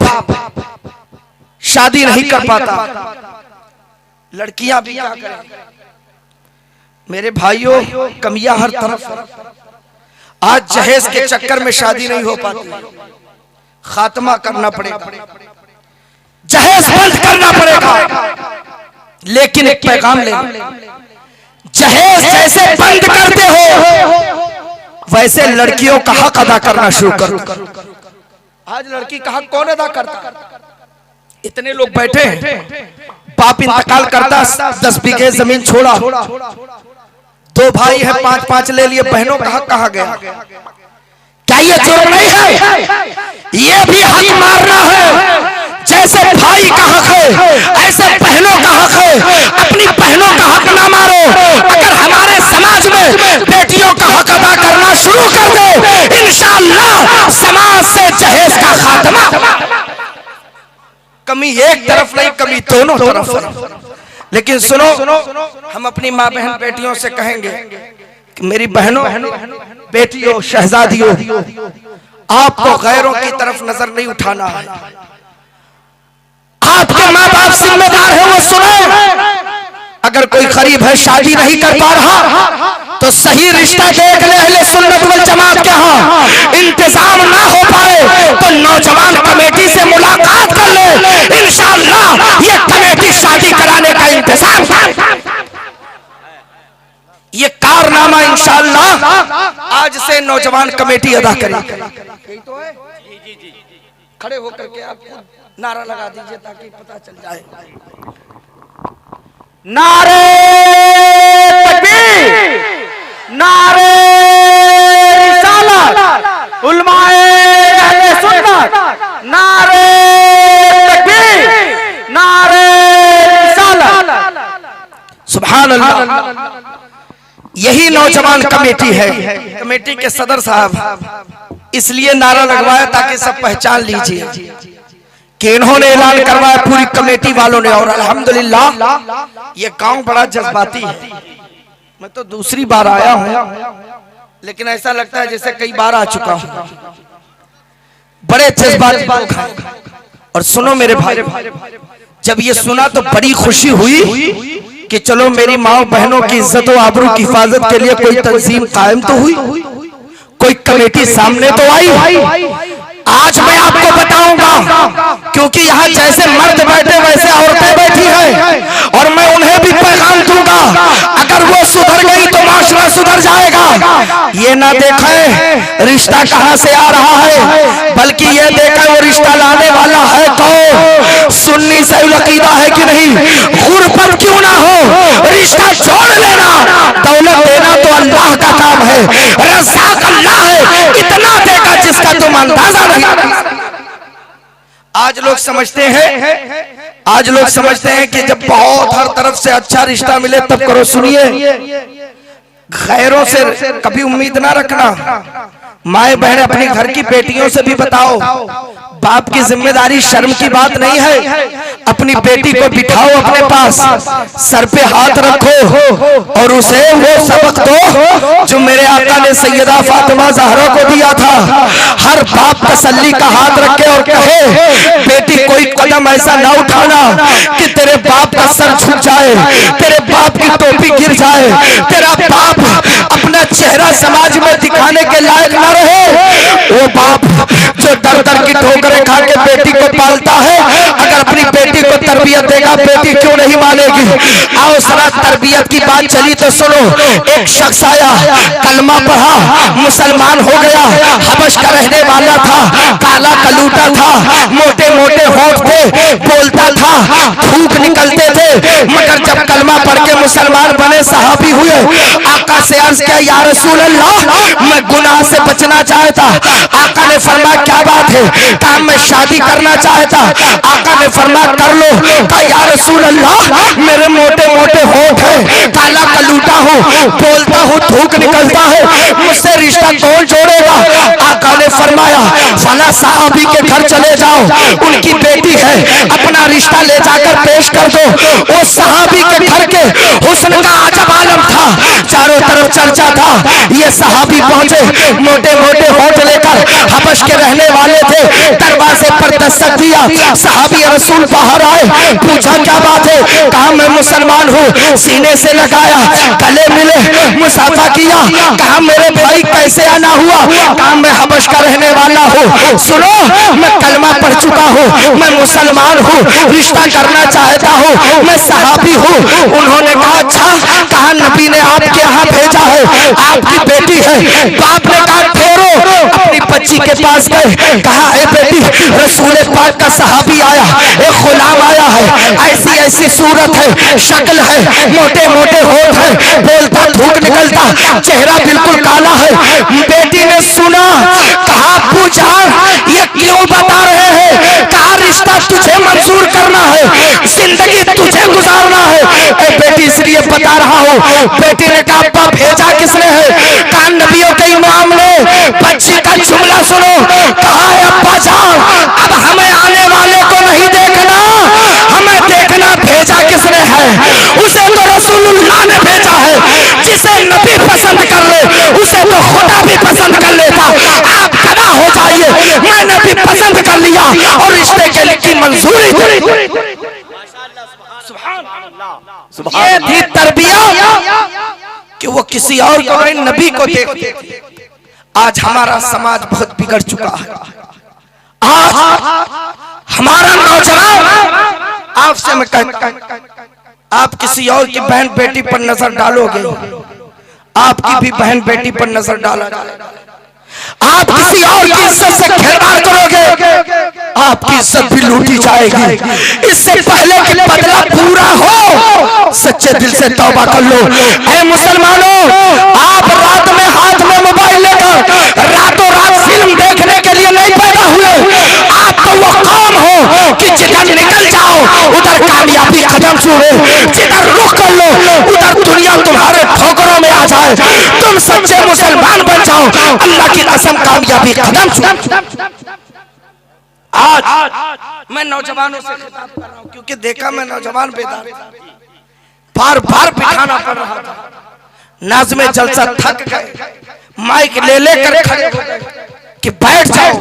शादी नहीं कर पाता, लड़कियां भी क्या करें? मेरे भाइयों कमियां हर तरफ है। आज जहेज के चक्कर में शादी नहीं हो पाती, खात्मा करना पड़ेगा, जहेज बंद करना पड़ेगा। लेकिन एक पैगाम ले, जहेज जैसे बंद करते हो वैसे लड़कियों का हक अदा करना शुरू करो। आज लड़की का हक कौन अदा करता? इतने लोग बैठे हैं, बाप इंतकाल करता, 10 बीघे जमीन छोड़ा, 2 भाई है, 5-5 ले लिए, बहनों का हक कहाँ गया? क्या ये जुर्म नहीं है? ये भी हक मारना है। जैसे भाई का हक है ऐसे बहनों का हक है, अपनी बहनों का हक ना मारो। अगर हमारे समाज में बेटियों का हक अदा करना शुरू कर दे, इंशाअल्लाह समाज से जहेज का खात्मा। कमी एक तरफ नहीं, कमी दोनों तरफ। लेकिन सुनो, हम अपनी माँ बहन बेटियों से कहेंगे कि मेरी बहनों बेटियों शहजादियों, आपको गैरों की तरफ नजर नहीं उठाना है। आपके माँ बाप जिम्मेदार है, वो सुनो। अगर कोई गरीब है शादी नहीं कर पा रहा तो सही रिश्ता देख ले अहले सुन्नत वल जमात के यहाँ। इंतजाम ना हो पाए तो नौजवान कमेटी से मुलाकात कर ले, इंशाअल्लाह ये कमेटी शादी कराने का इंतजाम, ये कारनामा इंशाअल्लाह आज से नौजवान कमेटी अदा करेगी। खड़े होकर के आप नारा लगा दीजिए ताकि पता चल जाए। नारे तकबीर, नारे रिसालत, उलमाए अहले सुन्नत, नारे तकबीर, नारे रिसालत। सुभान अल्लाह। यही नौजवान कमेटी है। कमेटी के सदर साहब इसलिए नारा लगवाया ताकि सब पहचान लीजिए कि इन्होंने ऐलान करवाया पूरी कमेटी वालों ने, और अल्हम्दुलिल्लाह ये गांव बड़ा जज्बाती है। मैं तो दूसरी बार आया हूं, लेकिन ऐसा लगता है जैसे कई बार आ चुका हूं। बड़े जज्बाती लोग हैं। और सुनो मेरे भाई, जब ये सुना तो बड़ी खुशी हुई कि चलो मेरी माँ बहनों की इज्जत और आबरू की हिफाजत के लिए कोई तंजीम कायम तो हुई, कोई कमेटी सामने तो आई। आज मैं आपको बताऊंगा, क्योंकि यहाँ जैसे मर्द बैठे वैसे औरतें बैठी हैं, और मैं उन्हें भी पैगाम दूंगा, अगर वो सुधर गई तो माशरा सुधर जाएगा। ये ना देखें रिश्ता कहाँ से आ रहा है, बल्कि ये देखें वो रिश्ता लाने वाला है कौन, सुन्नी सही अकीदा है कि नहीं, गुरबत क्यों ना हो, रिश्ता जोड़ लेना। दौलत देना तो अल्लाह का काम है, रज़ाक अल्लाह है, इतना देगा जिसका तुम अंदाजा नहीं। आज लोग समझते हैं कि जब बहुत हर तरफ से अच्छा रिश्ता मिले तब करो। सुनिए, गैरों से कभी उम्मीद ना रखना। माए बहन अपनी घर की बेटियों से भी बताओ, बाप की जिम्मेदारी शर्म की बात नहीं है। अपनी बेटी को बिठाओ अपने पास, सर पे हाथ रखो और उसे वो सबक दो जो मेरे आका ने सैयदा फातिमा ज़हरा को दिया था। हर बाप तसल्ली का हाथ रखे और कहे, बेटी कोई कदम ऐसा ना उठाना कि तेरे बाप का सर झुक जाए, तेरे बाप की टोपी गिर जाए, तेरा बाप अपना चेहरा समाज में दिखाने के लायक ना रहे। वो बाप जो दर दर की ठोकरें खा के बेटी को पालता है, अगर अपनी बेटी को तरबियत देगा, बेटी क्यों नहीं मानेगी। आओ जरा तरबियत की बात चली तो सुनो। एक शख्स आया, कलमा पढ़ा, मुसलमान हो गया, हबश का रहने वाला था, काला कलूटा था, मोटे मोटे होंठ थे, बोलता था, थूक निकलते थे, मगर जब कलमा पढ़ के मुसलमान बने, सहाबी हुए, आका से अर्ज किया, या रसूल अल्लाह मैं गुनाह से बचना चाहता। आका ने फरमाया क्या बात है, कहा मैं शादी करना चाहता। आका ने फरमाया कर लो। कहा या रसूल अल्लाह मेरे मोटे मोटे होंठ हैं, काला कलूटा हूँ, बोलता हूँ, थूक निकलता है, मुझसे रिश्ता कौन जोड़ेगा। आका ने फरमाया फला साहबी के घर चले जाओ, उनकी बेटी है, अपना रिश्ता ले जाकर पेश कर दो। वो सहाबी के घर के हुस्न का अजब आलम था, चारों तरफ चर्चा था। ये सहाबी पहुंचे, मोटे मोटे होंठ लेकर, हबश के रहने वाले थे, दरवाजे पर दस्तक दिया। सहाबी रसूल बाहर आए, पूछा क्या बात है, कहा मैं मुसलमान हूँ। सीने से लगाया, गले मिले, मुसाफा किया, कहा मेरे भाई कैसे आना हुआ, कहा मैं हबश का रहने वाला हूँ। सुनो मैं कलमा पढ़ चुका हूँ, मैं मुसलमान हूँ, रिश्ता करना चाहता हूँ, मैं सहाबी हूँ। उन्होंने कहा अच्छा, कहा नबी ने आपके यहाँ भेजा है, आपकी बेटी है। बाप ने कहा ठहरो, अपनी बच्ची के पास गए, कहा ए बेटी रसूल पाक का सहाबी आया, एक गुलाम आया है, ऐसी ऐसी सूरत है, शक्ल है, मोटे मोटे होंठ है, बोलता थूक निकलता, चेहरा बिल्कुल काला है। बेटी ने सुना, कहा पूछा ये क्यों बता रहे हैं, कहा रिश्ता तुझे मंजूर करना है, जिंदगी तुझे गुजारना है। ए बेटी इसलिए बता रहा हूँ। बेटी ने कहा अब्बा भेजा किसने है, कहा नबियों के इमाम ने। बच्ची का जुमला सुनो, कहा अब्बा जान अब हमें आने वाले को नहीं देखना, हमें देखना भेजा किसने है, उसे तो रसूलुल्लाह ने भेजा है। जिसे नबी पसंद कर ले उसे तो खुदा भी पसंद कर लेता। आप खड़ा हो जाइए, मैंने भी पसंद कर लिया और रिश्ते के लिए मंजूरी दी। ये थी तरबियत कि वो किसी और को नहीं, नबी को देखते थे। आज हमारा समाज बहुत बिगड़ चुका है। आज हमारा नौजवान, आपसे मैं कहता, आप किसी और की बहन बेटी पर नजर डालोगे, आपकी भी बहन बेटी पर नजर डाला जाएगा। आप किसी और की इज्जत से खिलवाड़ करोगे, आपकी इज्जत भी लूटी जाएगी। इससे पहले कि बदला पूरा हो, सच्चे दिल से तौबा कर लो। ऐ मुसलमानों, आप रात में हाथ में मोबाइल लेकर रातों रात फिल्म देखने के लिए नहीं पैदा हुए। आप तो वो कौम हो कि जिधर निकल जाओ उधर कामयाबी कदम छूए, जिधर रुख कर लो उधर दुनिया तुम्हारे ठोकरों में आ जाए। तुम सच्चे मुसलमान बन जाओ, अल्लाह की कसम कामयाबी कदम छूए। आज मैं नौजवानों से खिताब कर रहा हूँ क्योंकि देखा मैं नौजवान बेदार बार बार बिठाना पड़ रहा था। नाज़्मे जलसा थक गए, माइक ले लेकर खड़े हो गए कि बैठ जाओ,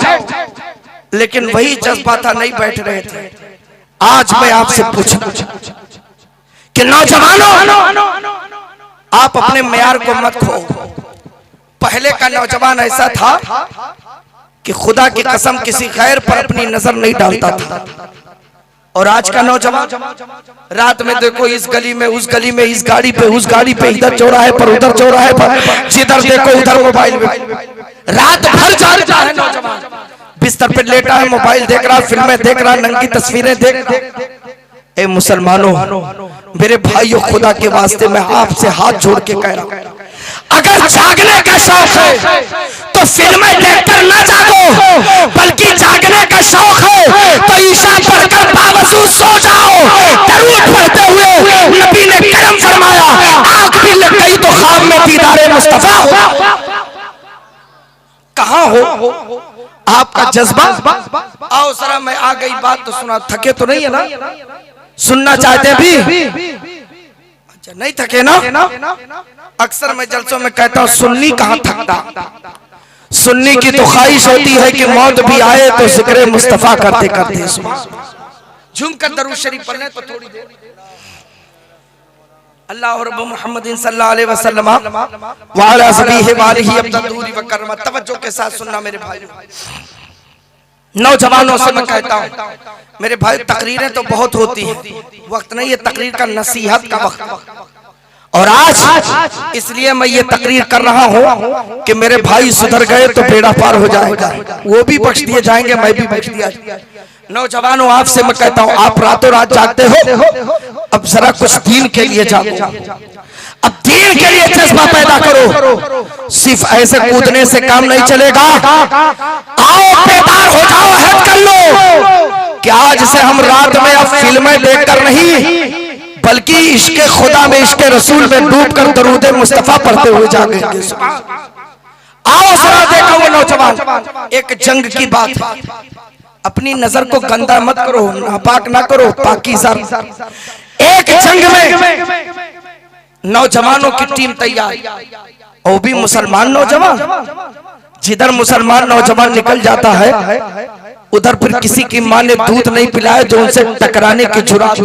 लेकिन वही जज्बा था, नहीं बैठ रहे थे। आज मैं आपसे पूछूं कि नौजवानों, आप अपने मेयार को मत खो। पहले का नौजवान ऐसा था कि खुदा की कसम किसी खैर पर अपनी नजर नहीं डालता था, और आज का नौजवान रात में देखो इस गली में उस गली में, इस गाड़ी पे उस गाड़ी पे, इधर चौराहे पर उधर चौराहे पर, जिधर देखो उधर मोबाइल में रात भर जागता है नौजवान। बिस्तर पे लेटा है, मोबाइल देख रहा, फिल्में देख रहा, नंगी तस्वीरें देख रहा। ए मुसलमानों, मेरे भाइयों, खुदा के वास्ते मैं आपसे हाथ जोड़ के कह रहा हूं, अगर जागने का शौक है तो फिल्में देखकर ना जागो, बल्कि जागने का शौक है तो ईशा पढ़कर बावजूद सो जाओ। दरूद पढ़ते हुए नबी ने करम फरमाया, आंख भी लग गई तो ख्वाब में दीदारे मुस्तफा हो। कहां हो आपका जज्बा? आओ जरा, मैं आ गई बात तो सुना। थके तो नहीं है ना? सुनना चाहते भी? अच्छा, नहीं थके ना? अक्सर मैं जलसों में कहता हूं, सुन्नी कहां थकता। सुन्नी की तो ख्वाहिश होती है कि मौत भी आए तो जिक्र मुस्तफा करते करते झूम कर दरूद शरीफ पढ़ने तो थोड़ी देर। अल्लाह रब्ब मुहम्मद सल्लल्लाहु अलैहि वसल्लम व अला सबिहि व आलिहि अब्दूरी व करम। तवज्जो के साथ सुनना मेरे भाइयों, नौजवानों से मैं कहता हूं, मेरे भाई, तकरीरें तो बहुत होती हैं, वक्त नहीं है तकरीर का, नसीहत का वक्त। और आज इसलिए मैं ये तकरीर कर रहा हूं कि मेरे भाई सुधर गए तो बेड़ा पार हो जाएगा, वो भी बख्श दिए जाएंगे, मैं भी बख्श दिया। नौजवानों, आपसे मैं कहता हूं, आप रातों रात जागते हो, अब जरा कुछ दीन के लिए जागो, अब दीन के लिए जज्बा पैदा करो। सिर्फ ऐसे कूदने से काम नहीं चलेगा। आओ बेदार हो जाओ, हद कर लो कि आज से हम रात में अब फिल्में देखकर नहीं, बल्कि इश्क़े खुदा में, इश्क़े रसूल में डूबकर दरूद मुस्तफा पढ़ते हुए जागेंगे। आओ जरा देखो वो नौजवान, एक जंग की बात है, अपनी नजर को गंदा मत करो, नापाक ना करो, पाकीज़ा। एक जंग में नौजवानों की टीम तैयार, और भी मुसलमान नौजवान। जिधर मुसलमान नौजवान निकल जाता है उधर फिर किसी की मां ने दूध नहीं पिलाया जो उनसे टकराने की जुर्रत।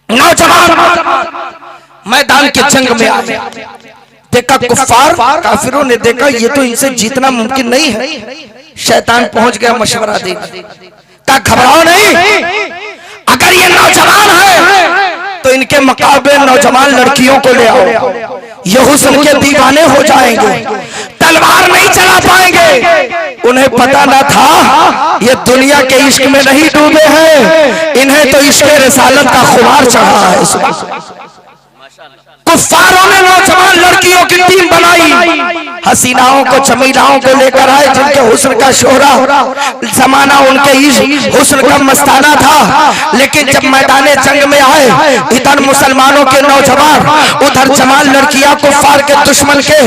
नौजवान मैदान के जंग में आ गया, देखा कुफ्फार काफिरों ने देखा ये तो इनसे जीतना मुमकिन नहीं है। शैतान पहुंच गया मशवरा दे का, घबराओ नहीं, अगर ये नौजवान है तो इनके मुकाबले नौजवान लड़कियों को ले आओ, ये हुस्न के दीवाने हो जाएंगे, तलवार नहीं चला पाएंगे। उन्हें पता न था ये दुनिया के इश्क में नहीं डूबे हैं, इन्हें तो इश्क रिसालत का खुमार चढ़ा है। कुफ्फारों ने नौजवान लड़कियों की टीम बनाई, हसीनाओं को, जमीलाओं को लेकर आए जिनके हुस्न का शोहरा, जमाना उनके हुस्न का मस्ताना था। लेकिन जब मैदाने जंग में आए, इधर मुसलमानों के नौजवान, उधर जमाल लड़कियां कुफ्फार के दुश्मन के,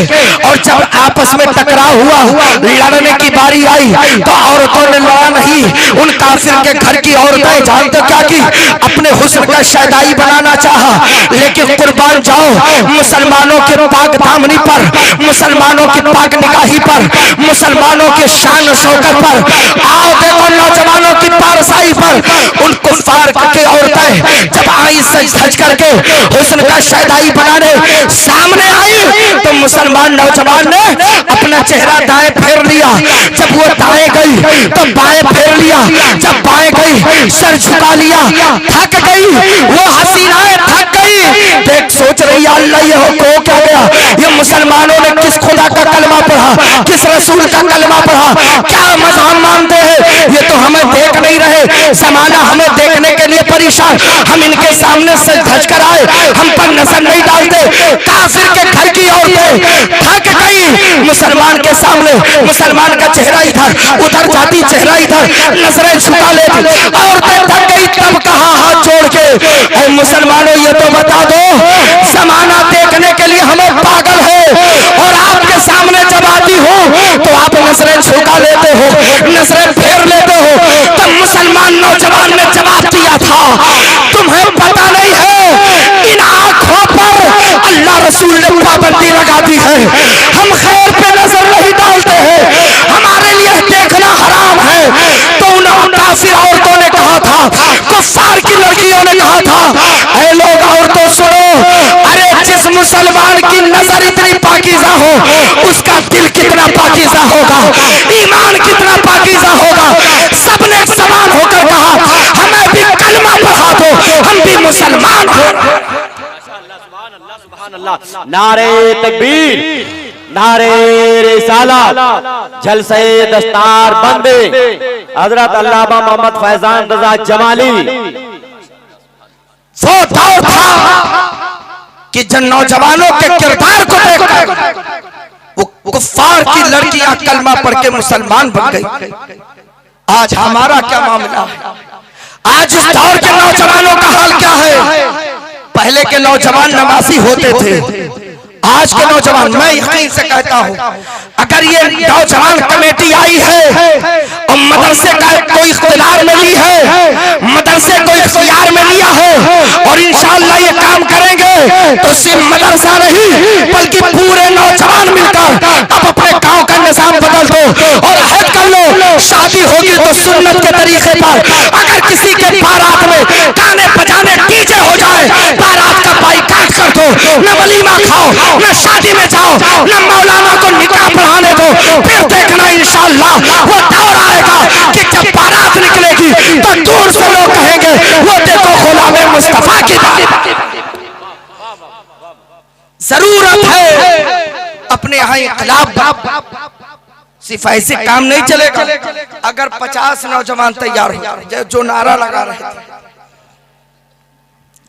और जब आपस में टकराव हुआ, लड़ने की बारी आई तो औरतों ने लड़ा नहीं, उन काफिर के घर की औरतें जानते क्या की, अपने हुस्न का शैदाई बनाना चाहा। लेकिन कुर्बान जाओ मुसलमानों के पाक दामनी पर, मुसलमानों की पाक निगाही पर, मुसलमानों के शान शौकत पर। आओ देखो नौजवानों की पारसाई पर उन कुफ्फार की औरतें जब आई सज धज करके हुस्न का शैदाई बनाने सामने आई, तो मुसलमान नौजवान ने अपना चेहरा दाएं फेर लिया, जब वो दाएं गई तो बाएं फेर लिया, जब बाएं गई सर झुका लिया, थक गई वो हसीनाएं, थक गई। देख सोच रही अल्लाह ये हो क्या गया, ये मुसलमानों ने किस खुदा का कलमा पढ़ा, किस रसूल का कलमा पढ़ा, क्या मजहब मानते हैं, ये तो हमें देख नहीं रहे, जमाना हमें देखने के लिए परेशान, हम इनके सामने से धज कर आए, हम पर नजर नहीं डालते। काफिर के घर की औरतें थक गई मुसलमान के सामने, मुसलमान का चेहरा इधर उधर जाती, चेहरा इधर, नजरें झुका लेती, औरतें थक गई। तब कहा हाथ जोड़ के, मुसलमानों ये तो बता दो, जमाना देखने के लिए हमें पागल है, और आपके सामने जब आती हो तो आप नजरें झुका लेते हो, नजरें फेर लेते हो। तब मुसलमान नबियों ने कहा था, ऐ लोग औरतों सुनो, अरे जिस मुसलमान की नजर इतनी पाकीज़ा हो उसका दिल कितना पाकीज़ा होगा, ईमान कितना पाकीज़ा होगा। सबने सवाल होकर कहा, हमें भी कलमा पढ़ा दो, हम भी मुसलमान हो। नारे तकबीर, नारे रिसालत, जलसे दस्तार बंदे हजरत अल्लामा मोहम्मद फैजान रजा जमाली। वो दौर था कि जिन नौजवानों के किरदार को देखकर वो कुफ्फार की लड़कियां कलमा पढ़ के मुसलमान बन गई। आज हमारा क्या मामला है? आज इस दौर के नौजवानों का हाल क्या है? पहले के नौजवान नमाजी होते थे, आज के नौजवान, मैं यकीन से कहता हूँ, अगर ये नौजवान कमेटी आई है और मदरसे का कोई इख्तियार में ली है, मदरसे को इख्तियार में लिया है और इंशाअल्लाह ये काम करेंगे, तो सिर्फ मदरसा नहीं बल्कि पूरे नौजवान मिलकर अब अपने गांव का निजाम बदल दो और अहद कर लो, शादी होगी तो सुन्नत के तरीके पर। अगर किसी के बारात में गाने बजाने डीजे हो जाए, बारात का बाइकाट कर दो, न वलीमा खाओ, न शादी में जाओ, न मौलाना को निकाह पढ़ाने दो। फिर देखना इंशाअल्लाह वो दौर आएगा कि जब बारात निकलेगी तो दूर से लोग कहेंगे, वो देखो गुलामे मुस्तफा की बात। जरूरत है अपने यहाँ इनकलाब। सिर्फ ऐसे काम नहीं चलेगा। अगर 50 नौजवान तैयार हो जो नारा लगा रहे थे,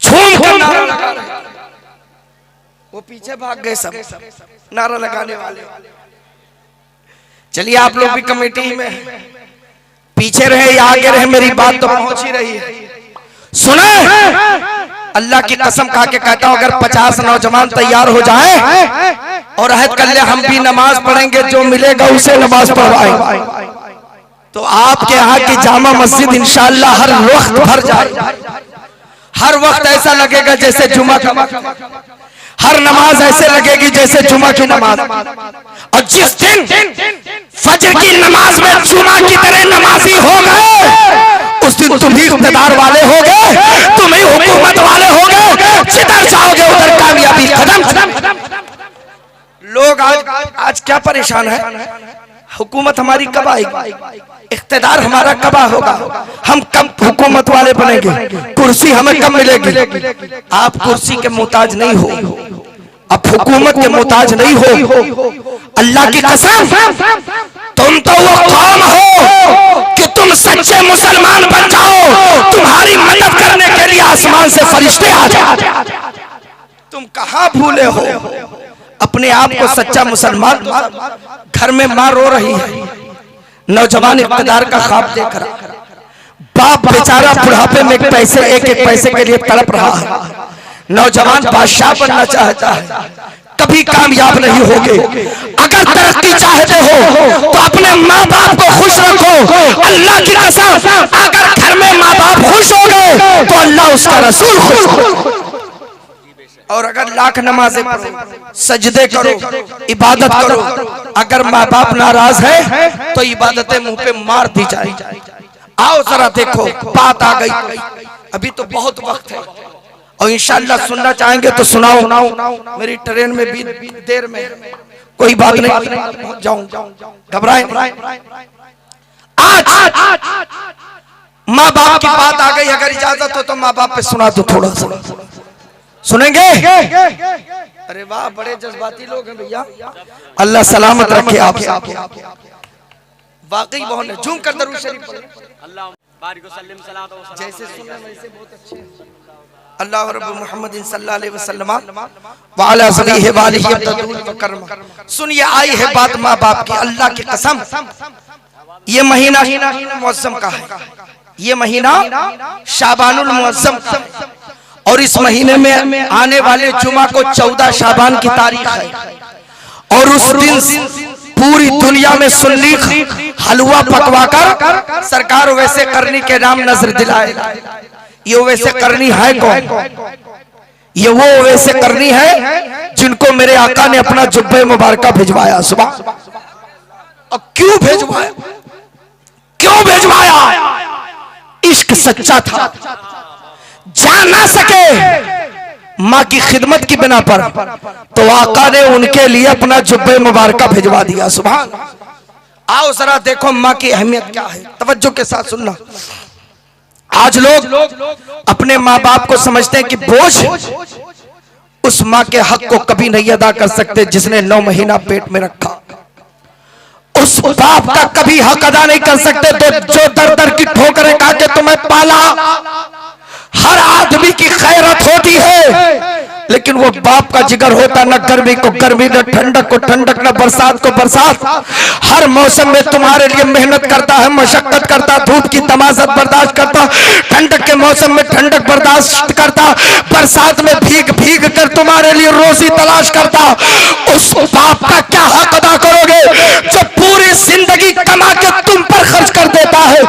झूम कर नारा लगा रहे थे, वो पीछे भाग गए सब नारा लगाने वाले। चलिए आप लोग भी कमेटी में पीछे रहे या आगे रहे, मेरी बात तो पहुंच ही रही है। सुने, अल्लाह की कसम खा के कहता हूं, अगर 50 नौजवान तैयार हो जाएं और अहद कर ले हम भी नमाज पढ़ेंगे, जो मिलेगा उसे नमाज पढ़वाएं, तो आपके यहाँ की जामा मस्जिद इंशाअल्लाह हर वक्त भर जाए। हर वक्त ऐसा लगेगा जैसे जुमा का वक्त, हर नमाज ऐसे लगेगी जैसे जुमा की नमाज। और जिस दिन फजर की नमाज में जुमा की तरह नमाजी हो गए, उस दिन तुम ही इख्तियार वाले हो गए, तुम ही हुकूमत वाले हो गए, जिधर जाओगे उधर कामयाबी कदम। लोग आज क्या परेशान है? हुकूमत हमारी कब आएगी, इख्तियार हमारा कब होगा, हम कब हुकूमत वाले बनेंगे, कुर्सी हमें कब मिलेगी। आप कुर्सी के मुताज नहीं हो, अब हुकूमत के मुताज नहीं हो। अल्लाह की कसम, तुम तो वो कौम हो कि तुम सच्चे मुसलमान बन जाओ, तुम्हारी मदद करने के लिए आसमान से फरिश्ते आ जाए। तुम कहां भूले हो अपने आप को सच्चा मुसलमान। घर में मां रो रही है, नौजवान इख्तियार का ख्वाब देख रहा, बाप बेचारा बुढ़ापे में पैसे एक एक पैसे के लिए तड़प रहा है। नौजवान बादशाह बनना चाहता है, कभी कामयाब नहीं होगे। अगर तरक्की चाहते हो तो अपने माँ बाप को खुश रखो। अल्लाह की कसम, अगर घर में माँ बाप खुश हो गए तो अल्लाह उसका रसूल खुश हो। और अगर लाख नमाजें पढ़ो, सजदे करो, इबादत करो, अगर माँ बाप नाराज है तो इबादतें मुंह पे मार दी जाए। आओ जरा देखो, बात आ गई, अभी तो बहुत वक्त है और इंशाअल्लाह सुनना चाहेंगे तो सुनाओ। मेरी ट्रेन में भी देर में, कोई बात नहीं, जाऊं, घबराए। आज माँ बाप की बात आ गई, अगर इजाजत हो तो माँ बाप पे सुना दो थोड़ा सा, सुनेंगे? अरे वाह, बड़े जज्बाती लोग हैं भैया, अल्लाह सलामत रखे आप। वाकई बहुत है, झूम कर दरूद शरीफ पढ़ो। जैसे सुने वैसे बहुत अच्छे हैं। अल्लाह रब्बु मोहम्मद सल्लल्लाहु अलैहि वसल्लम व अला सल्लिहि व आलिहि व करम। सुनिए, आई है बात माँ बाप की। अल्लाह की कसम, ये महीना मुअज्जम का है, ये महीना शाबानुल मुअज्जम का है और इस महीने में आने वाले जुमा को 14 शाबान की तारीख है और उस दिन पूरी दुनिया में सुन्नी हलवा पकवाकर सरकार वैसे करनी के नाम नजर दिलाए। ये वैसे करनी है कौन? ये वो वैसे करनी है जिनको मेरे आका ने अपना जुब्बे मुबारका भिजवाया। सुबह, और क्यों भिजवाया? क्यों भिजवाया? इश्क सच्चा था, जा ना सके माँ की खिदमत की बिना पर, तो आका ने उनके लिए अपना जुब्बे मुबारका भिजवा दिया। सुभान। आओ जरा देखो माँ की अहमियत क्या है, तवज्जो के साथ सुनना। आज लोग अपने माँ बाप को समझते हैं कि बोझ, उस माँ के हक को कभी नहीं अदा कर सकते जिसने 9 महीना पेट में रखा। उस बाप का कभी हक अदा नहीं कर सकते तो जो दर दर की ठोकरें खा के तुम्हें पाला। हर आदमी की खैरत होती है, लेकिन वो बाप का जिगर होता न गर्मी को गर्मी, न ठंडक को ठंडक, न बरसात को बरसात। हर मौसम में तुम्हारे लिए मेहनत करता है, मशक्कत करता, धूप की तमाशत बर्दाश्त करता, ठंडक के मौसम में ठंडक बर्दाश्त करता, बरसात में भीग भीग कर तुम्हारे लिए रोजी तलाश करता। उस बाप का क्या हक अदा करोगे जो पूरी जिंदगी कमा के तुम पर खर्च कर देता है?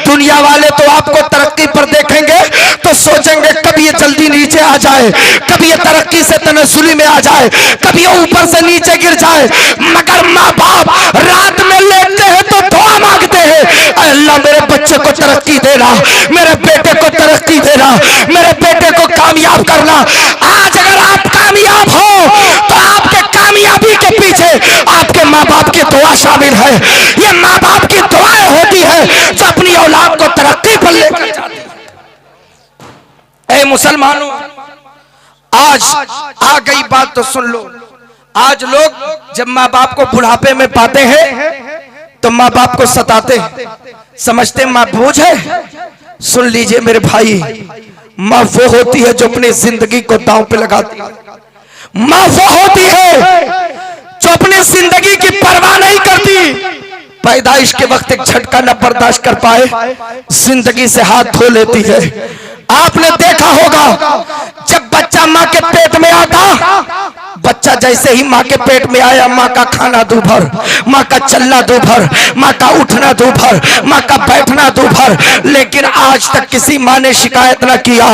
दुनिया वाले तो आपको तरक्की पर देखेंगे तो सोचेंगे कभी ये जल्दी नीचे आ जाए, कभी ये तरक्की से तनसुली में आ जाए, कभी ऊपर से नीचे गिर जाए। मगर माँ बाप रात में लेटते हैं तो दुआ मांगते हैं, अल्लाह मेरे बच्चे को तरक्की देना, मेरे बेटे को तरक्की देना, मेरे बेटे को कामयाब करना। आज अगर आप कामयाब हो तो आपके कामयाबी के पीछे आपके माँ बाप की दुआ शामिल है। ये माँ बाप की दुआएं होती है जो अपनी औलाद को तरक्की पर लेकर जाती है। ऐ मुसलमानों, आज आ गई बात तो सुन लो। आज लोग जब माँ बाप को बुढ़ापे में पाते हैं तो माँ बाप को सताते हैं, समझते माँ बोझ है। सुन लीजिए मेरे भाई, माँ वो होती है जो अपनी जिंदगी को दांव पे लगाती है। माँ वो होती है जो अपनी जिंदगी की परवाह नहीं करती। पैदाइश के वक्त एक झटका न बर्दाश्त कर पाए, जिंदगी से हाथ धो लेती है। आपने देखा होगा जब बच्चा माँ के पेट में आता, बच्चा जैसे ही माँ के पेट में आया, माँ का खाना दूभर, माँ का चलना दूभर, माँ का उठना दूभर, माँ का बैठना दूभर। लेकिन आज तक किसी माँ ने शिकायत न किया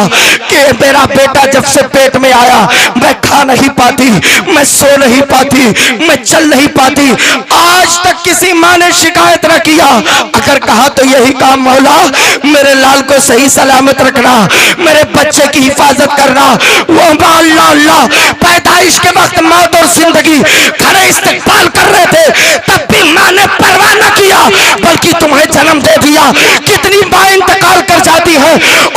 कि मेरा बेटा जब से पेट में आया मैं खा नहीं पाती, मैं सो नहीं पाती, मैं चल नहीं पाती। आज तक किसी माँ ने शिकायत न किया। अगर कहा तो यही काम, मौला मेरे लाल को सही सलामत रखना, मेरे बच्चे की हिफाजत करना। वो अल्लाह अल्लाह पैदाइश के वक्त मौत और जिंदगी खड़े इस्तेमाल कर रहे थे, तब भी माँ ने परवाह न किया, बल्कि तुम्हें जन्म दे दिया। कितनी माँ इंतकाल कर जाती है,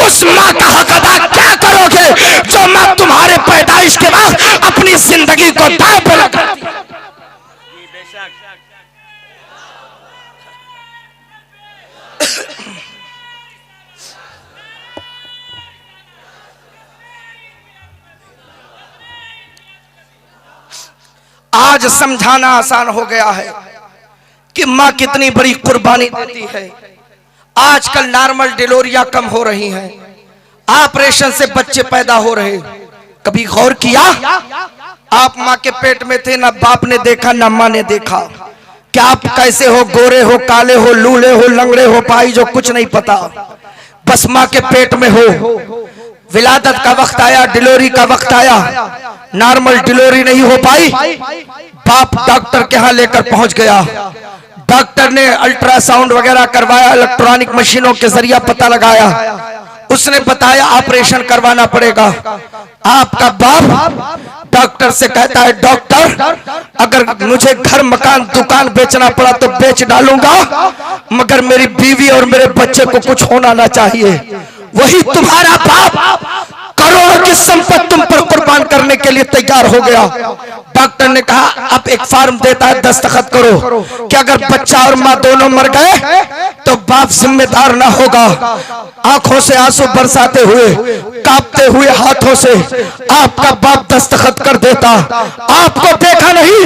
उस माँ का हक अदा क्या करोगे जो माँ तुम्हारे पैदाइश के वक्त अपनी जिंदगी को दांव पे लगाती है? आज समझाना आसान हो गया है कि माँ कितनी बड़ी कुर्बानी देती है। आजकल नॉर्मल डिलीवरियां कम हो रही हैं, ऑपरेशन से बच्चे पैदा हो रहे। कभी गौर किया आप माँ के पेट में थे, ना बाप ने देखा ना माँ ने देखा। क्या आप कैसे हो, गोरे हो, काले हो, लूले हो, लंगड़े हो, पाई जो कुछ नहीं पता, बस माँ के पेट में हो। विलादत का वक्त आया, डिलीवरी का वक्त आया, नॉर्मल डिलीवरी नहीं हो पाई, बाप डॉक्टर के यहाँ लेकर पहुंच गया। डॉक्टर ने अल्ट्रासाउंड वगैरह करवाया, इलेक्ट्रॉनिक मशीनों के जरिए पता लगाया, उसने बताया ऑपरेशन करवाना पड़ेगा। आपका बाप डॉक्टर से कहता है, डॉक्टर अगर मुझे घर मकान दुकान बेचना पड़ा तो बेच डालूंगा, मगर मेरी बीवी और मेरे बच्चे को कुछ होना ना चाहिए। वही तुम्हारा बाप करोड़ों की संपत्ति तुम पर कुर्बान करने के लिए तैयार हो गया। डॉक्टर ने कहा अब एक फॉर्म देता है, दस्तखत करो कि अगर बच्चा और माँ दोनों मर गए तो बाप जिम्मेदार ना होगा। आंखों से आंसू बरसाते हुए, कांपते हुए हाथों से आपका बाप दस्तखत कर देता। आपको देखा नहीं,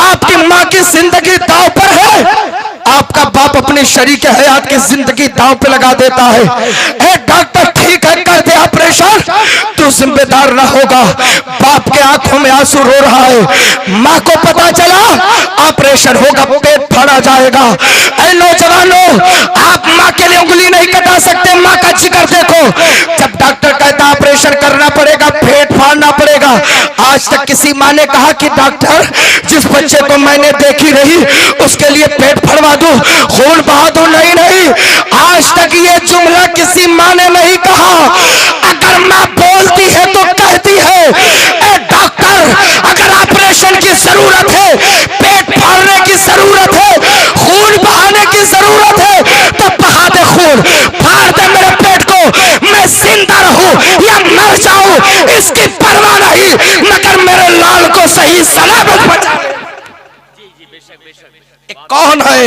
आपकी माँ की जिंदगी दांव पर है, आपका बाप अपने शरीक हयात की जिंदगी दांव पे लगा देता है। ए डॉक्टर ठीक है, कर दे ऑपरेशन, तू जिम्मेदार ना होगा। बाप के आंखों में आंसू रो रहा है, माँ को पता चला ऑपरेशन होगा, पेट फाड़ा जाएगा। ऐ नौजवानों, आप माँ के लिए उंगली नहीं कटा सकते, माँ का जिगर देखो। जब डॉक्टर कहता ऑपरेशन करना पड़ेगा, पेट फाड़ना पड़ेगा, आज तक किसी माँ ने कहा कि डॉक्टर जिस बच्चे को मैंने देखी रही उसके लिए पेट फड़वा दूं, खून बहा दूं? नहीं नहीं, आज तक ये जुमला किसी माँ ने नहीं कहा। अगर माँ या मर जाऊं इसकी परवाह नहीं, मगर मेरे लाल को सही सलामत बचा। कौन है?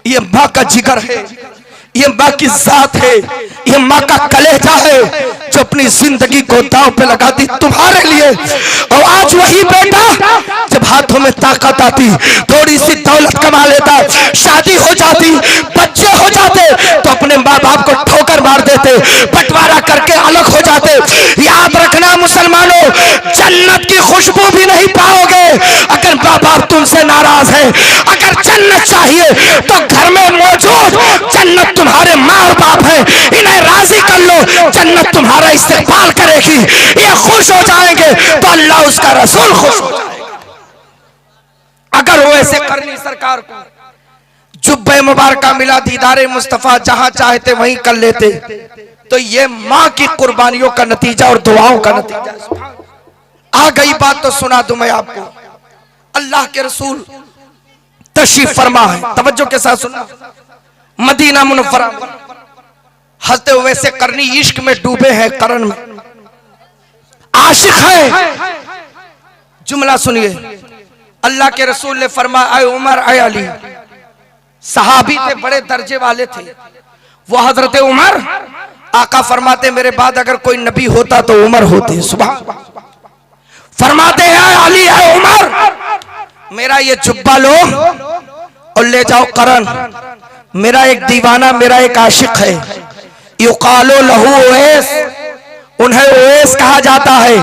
ये माँ का जिगर है, ये माँ की जात है, ये माँ का कलेजा है जो अपनी जिंदगी को दांव पे लगाती तुम्हारे लिए। और आज वही बेटा जब हाथों में ताकत आती, थोड़ी सी दौलत कमा लेता, शादी हो जाती, बच्चे हो जाते, तो अपने माँ बाप को ठोकर मार देते, बंटवारा करके अलग हो जाते। याद रखना मुसलमानों, जन्नत की खुशबू भी नहीं पाओगे अगर माँ बाप तुमसे नाराज है। अगर जन्नत चाहिए तो घर में मौजूद जन्नत तुम्हारे माँ और बाप है, इन्हें राजी कर लो, जन्नत तुम्हारा इस्तेमाल करेगी, ये खुश हो जाएंगे तो अल्लाह उसका रसूल खुश हो जाएगा। अगर वो ऐसे करनी सरकार को जुब्बे मुबारका मिला, दीदारे मुस्तफा जहां चाहते वहीं कर लेते, तो ये माँ की कुर्बानियों का नतीजा और दुआओं का नतीजा। आ गई बात तो सुना दूं मैं आपको। अल्लाह के रसूल तशरीफ फरमा है, तवज्जो के साथ सुनना। मदीना मुनव्वरा में हंसते हुए से करनी इश्क में डूबे हैं, करण में आशिक है। जुमला सुनिए, अल्लाह के रसूल ने फरमाया, आए उमर आए अली, सहाबी थे, बड़े दर्जे वाले थे वो हजरत उमर। आका फरमाते मेरे बाद अगर कोई नबी होता तो उमर होते। सुबह फरमाते हैं अली है उमर, मेरा ये जुब्बा लो और ले जाओ करन, मेरा एक दीवाना, मेरा एक आशिक है, युकालो लहू ओवैस, उन्हें ओवैस कहा जाता है,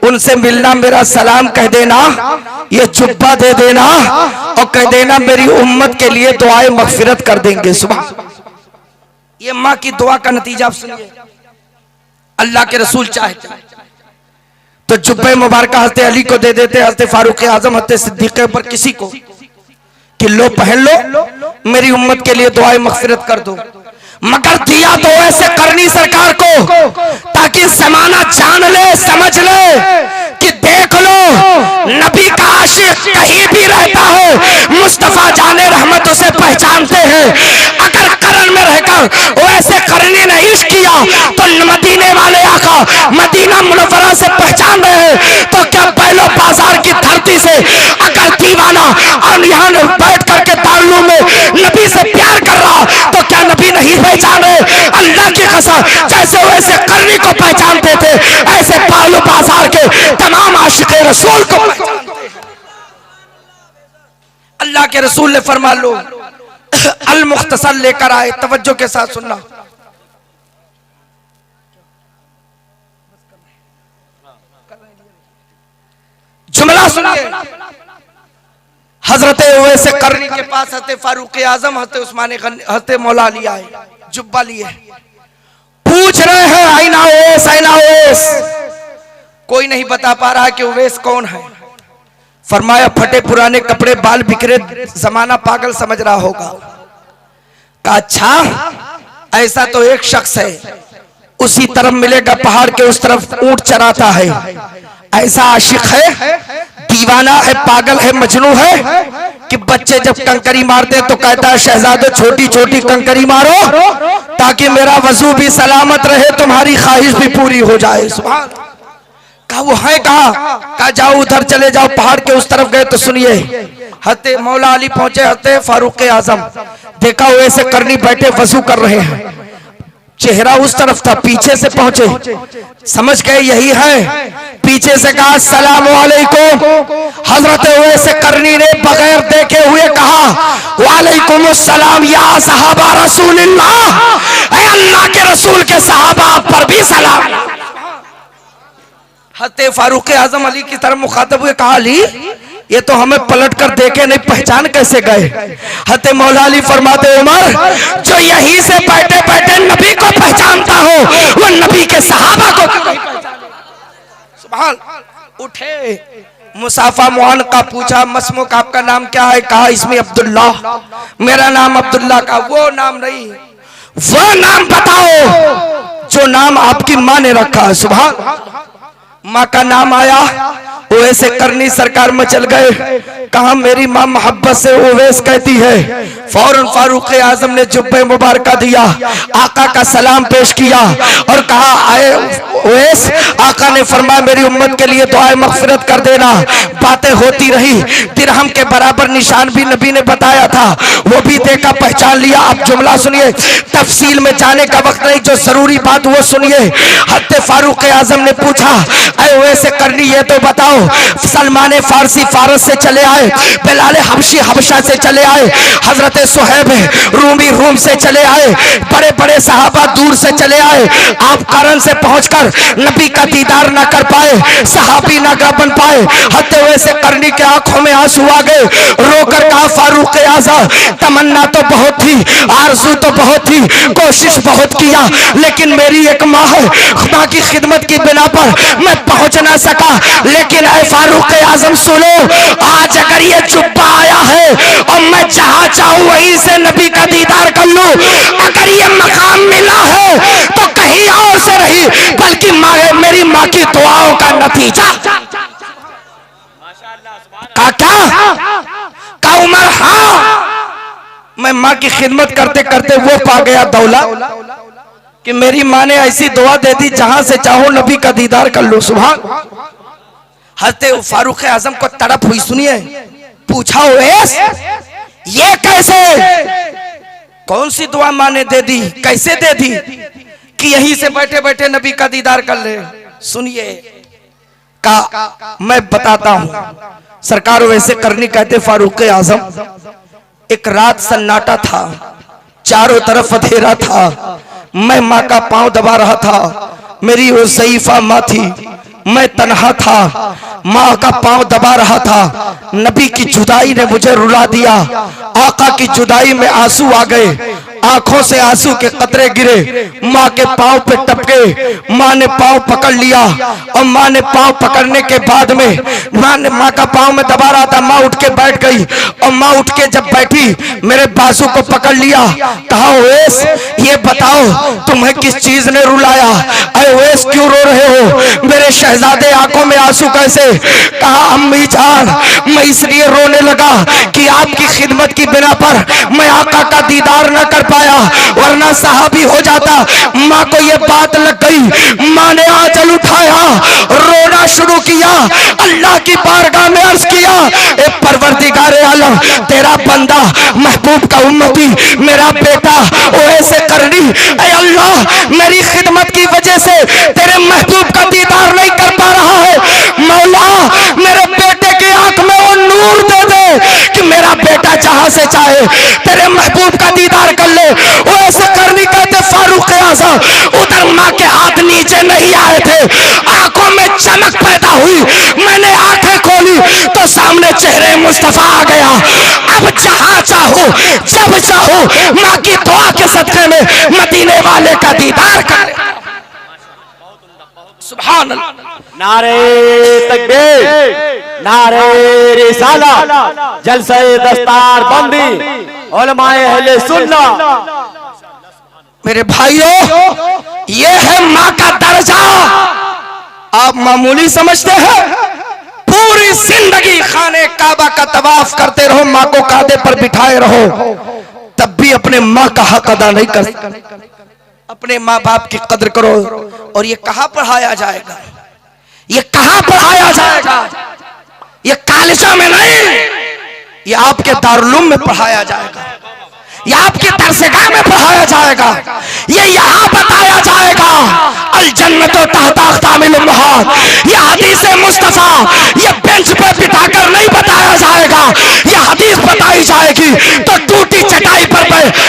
उनसे मिलना, मेरा सलाम कह देना, ये जुब्बा दे देना और कह देना मेरी उम्मत के लिए दुआए मगफिरत कर देंगे। सुबह ये माँ की दुआ का नतीजा आप सुनिए। अल्लाह के रसूल चाहते तो जुब्बे मुबारक हज़रत अली को दे देते, हज़रत फारूक आजम, हज़रत सिद्दीक़ पर किसी को कि लो पहन लो, मेरी उम्मत के लिए दुआए मगफिरत कर दो। मगर दिया तो ऐसे करनी सरकार को ताकि जमाना जान ले, समझ ले कि देख लो नबी का आशिक कहीं भी रहता है, मुस्तफा जाने रहमत उसे पहचानते हैं। अगर करन में रहकर वो ऐसे करनी ने इश्क किया तो मदीने वाले आका मदीना मुनव्वरा से पहचान रहे हैं, तो क्या पहलो बाजार की धरती से अगर दीवाना और यहाँ बैठ करके दारू में नबी से प्यार कर रहा तो क्या नबी नहीं पहचाने? अल्लाह की कसम, जैसे वैसे करनी को पहचानते थे, ऐसे पहलू बाजार के तमाम आशिक़े रसूल को पहचानते। अल्लाह के रसूल ने फरमा लो अल मुख्तसर लेकर आए, तवज्जो के साथ सुनना। जुमला सुनिए, हजरत ओवैस करनी के पास हजरत फारूक आजम, हजरत उस्मान गनी, हजरत मौला अली आए, जुब्बा लिए, पूछ रहे हैं आईना ओवैस, आईना ओवैस। कोई नहीं बता पा रहा कि ओवैस कौन है। फरमाया फटे पुराने कपड़े, बाल बिखरे, जमाना पागल समझ रहा होगा। कहा अच्छा ऐसा तो एक शख्स है, उसी तरफ मिलेगा, पहाड़ के उस तरफ ऊंट चराता है, ऐसा आशिक है, दीवाना है, पागल है, मजनू है कि बच्चे जब कंकरी मारते हैं तो कहता है शहजादे छोटी छोटी कंकरी मारो ताकि मेरा वजू भी सलामत रहे, तुम्हारी ख्वाहिश भी पूरी हो जाए। सुभान। कहा वो है कहा जाओ उधर चले जाओ, पहाड़ के उस तरफ गए तो सुनिए हते मौला अली पहुंचे, हते फारूक आजम, देखा वो ऐसे करनी बैठे वजू कर रहे हैं, चेहरा उस तरफ था, पीछे से पहुंचे, समझ गए यही है, पीछे से कहा अस्सलाम वालेकुम। हजरत वैसे करनी ने बगैर देखे हुए कहा वालेकुम अस्सलाम या सहाबा रसूलुल्लाह, ऐ अल्लाह के रसूल के सहाबा पर भी सलाम। हते फारूक आजम अली की तरफ मुखातब हुए, कहा अली ये तो हमें पलट कर देखे नहीं, पहचान कैसे गए? हते मौला अली फरमाते उमर जो यहीं से बैठे बैठे नबी को पहचानता हो वो नबी के सहाबा को नहीं पहचाने। सुभान। उठे, मुसाफा मुआन का पूछा, मसमुक आपका नाम क्या है? कहा इसमें अब्दुल्ला, मेरा नाम अब्दुल्ला। का वो नाम नहीं, वो नाम बताओ जो नाम आपकी माँ ने रखा है। सुभान। माँ का नाम आया, ओवैस करनी सरकार में चल गए। कहा मेरी माँ मोहब्बत से ओवैस कहती है। फौरन फारूक आजम ने जुब्बे मुबारक दिया, आका का सलाम पेश किया और कहा आए ओवैस। आका ने फरमाया मेरी उम्मत के लिए दुआए मगफिरत कर देना। बातें होती रही, दिरहम के बराबर निशान भी नबी ने बताया था, वो भी देखा पहचान लिया। अब जुमला सुनिए, तफसील में जाने का वक्त नहीं, जो जरूरी बात वो सुनिए। हत्ते फारूक आजम ने पूछा ऐ ओवैस करनी ये तो बताओ, सलमान फारसी फारस से चले आए, बिलाल हबशी हबशा से चले आए, हजरत सुहैब रूमी रूम से चले आए, बड़े बड़े सहाबा दूर से चले आए। आप कारण से पहुंचकर नबी का दीदार ना कर पाए, सहाबी ना बन पाए। हत्ते ओवैस करनी के आंखों में आंसू आ गए। रोकर कहा फारूक आजम तमन्ना तो बहुत थी, आरज़ू तो बहुत थी, कोशिश बहुत किया, लेकिन मेरी एक माँ है, माँ की खिदमत की बिना पर मैं पहुंच ना सका। लेकिन ऐ फारूक आजम सुनो, आज अगर ये जुब्बा आया है और मैं जहां चाहूं वहीं से नबी का दीदार कर लूं, अगर ये मकाम मिला है तो कहीं और से नहीं बल्कि मेरी माँ की दुआओं का नतीजा। का उमर हाँ, मैं माँ की खिदमत करते करते वो पा गया दौला कि मेरी माँ ने ऐसी दुआ दे दी जहां से चाहो नबी का दीदार कर लो। सुभान। हज़रत फारूक आजम को तड़प हुई। सुनिए, पूछा ओवैस ये कैसे, कौन सी दुआ माँ ने दे दी, कैसे दे दी कि यहीं से बैठे बैठे नबी का दीदार कर ले। सुनिए, का मैं बताता हूं। सरकार वैसे करनी कहते फारूक आजम, एक रात सन्नाटा था, चारों तरफ अंधेरा था, मैं माँ का पांव दबा रहा था, मेरी वो ज़ईफा माँ थी, मैं तन्हा था, माँ का पांव दबा रहा था। नबी की जुदाई ने मुझे रुला दिया, आका की जुदाई में आंसू आ गए, आंखों से आंसू के कतरे गिरे, माँ के पांव पे टपके। माँ ने पांव पकड़ लिया और माँ ने पांव पकड़ने के बाद में माँ का पांव में दबा रहा था, माँ उठ के बैठ गई और माँ उठ के जब बैठी मेरे बाजू को पकड़ लिया। कहा ओवैस ये बताओ तुम्हें किस चीज ने रुलाया, अरे ओवैस क्यों रो रहे हो, मेरे शहजादे आंखों में आंसू कैसे। कहा अम्मी जान मैं इसलिए रोने लगा कि आपकी खिदमत की बिना पर मैं आका का दीदार न कर पाया, वरना सहाबी हो जाता। माँ को ये बात लग गई, माँ ने आंचल उठाया, रोना शुरू किया, अल्लाह की बारगाह में अर्ज किया ए परवरदिगार आलम, तेरा बंदा महबूब का उम्मती मेरा बेटा ओवैस करनी, ए अल्लाह मेरी खिदमत की वजह से तेरे महबूब का दीदार नहीं कर पा रहा है, मौला मेरे बेटे की आंख में वो नूर दे दे कि मेरा बेटा जहां से चाहे तेरे महबूब का दीदार कर ले। ओवैस करनी कहते फारूक आजम, उधर माँ के हाथ नीचे नहीं आए थे, आंखों में चमक पैदा हुई, मैंने आंखें खोली तो सामने चेहरे मुस्तफा आ गया। अब जहां चाहो जब चाहो माँ की दुआ के सदके में मदीने वाले का दीदार कर। सुभान अल्लाह। नारे तकबीर, नारे रिसाला, जलसे दस्तार बंदी, उलमाए अहले सुन्नत। मेरे भाइयों, ये है माँ का दर्जा। आप मामूली समझते हैं, पूरी जिंदगी खाने काबा का तवाफ करते रहो, माँ को कांधे पर बिठाए रहो, तब भी अपने माँ का हक अदा नहीं कर। अपने माँ बाप की कदर करो। और ये कहाँ पढ़ाया जाएगा, ये कहाँ पढ़ाया जाएगा, ये कॉलेजों में नहीं, ये आपके दारुल में पढ़ाया जाएगा, ये आपके दरसगाह में पढ़ाया जाएगा, ये यहाँ बताया जाएगा अल जन्नतो तहता अक़दामिल उम्महात। ये हदीस मुस्तफा ये बेंच पे बिठाकर नहीं बताया जाएगा, ये हदीस बताई जाएगी तो टूटी चटाई पर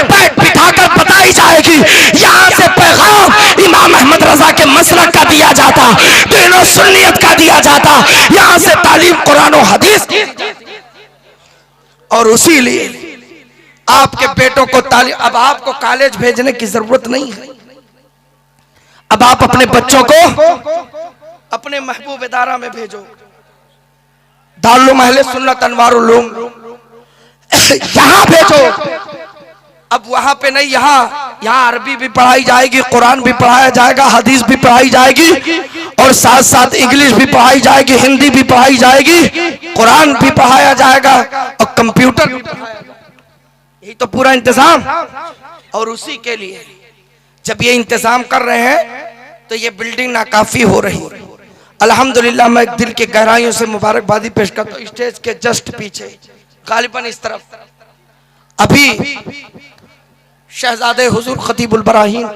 बैठ बिठाकर बताई जाएगी। यहाँ से पैगाम इमाम अहमद रजा के मसलक का दिया जाता, दीन सुन्नियत का दिया जाता, यहाँ से तालीम कुरान और हदीस। और उसी लिए आपके बेटों को अब आपको कॉलेज भेजने की जरूरत नहीं है। अब आप अपने बच्चों को अपने महबूब इदारा में भेजो, दारुल अहले सुन्नत अनवारुल उलूम यहां भेजो। अब वहां पे नहीं, यहाँ अरबी भी पढ़ाई जाएगी, कुरान भी पढ़ाया जाएगा, हदीस भी पढ़ाई जाएगी, और साथ साथ इंग्लिश भी पढ़ाई जाएगी, हिंदी भी पढ़ाई जाएगी, कुरान भी पढ़ाया जाएगा और कंप्यूटर भी पढ़ाया जाएगा। यही तो पूरा इंतजाम। और उसी के लिए जब ये इंतजाम कर रहे हैं तो ये बिल्डिंग नाकाफी हो रही है। अल्हम्दुलिल्लाह मैं दिल के गहराइयों से मुबारकबादी पेश करता हूँ। स्टेज के जस्ट पीछे गालिबन इस तरफ अभी शहजादे हुजूर खतीबुल बराहीन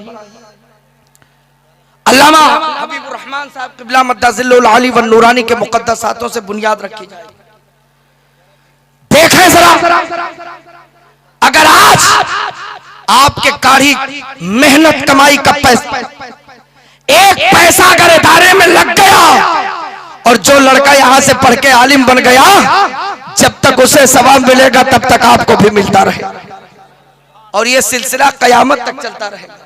अल्लामा हबीबुर रहमान साहब क़िबला मद्दाजिल्लुल आली व नूरानी के मुक़द्दस हाथों से बुनियाद रखी जाएगी। देखें जरा, अगर आज आपके काढ़ी मेहनत कमाई का पैसा, एक पैसा अगर इदारे में लग गया और जो लड़का यहां से पढ़ के आलिम बन गया, जब तक उसे सवाब मिलेगा तब तक आपको भी मिलता रहेगा और ये सिलसिला कयामत तक चलता रहेगा।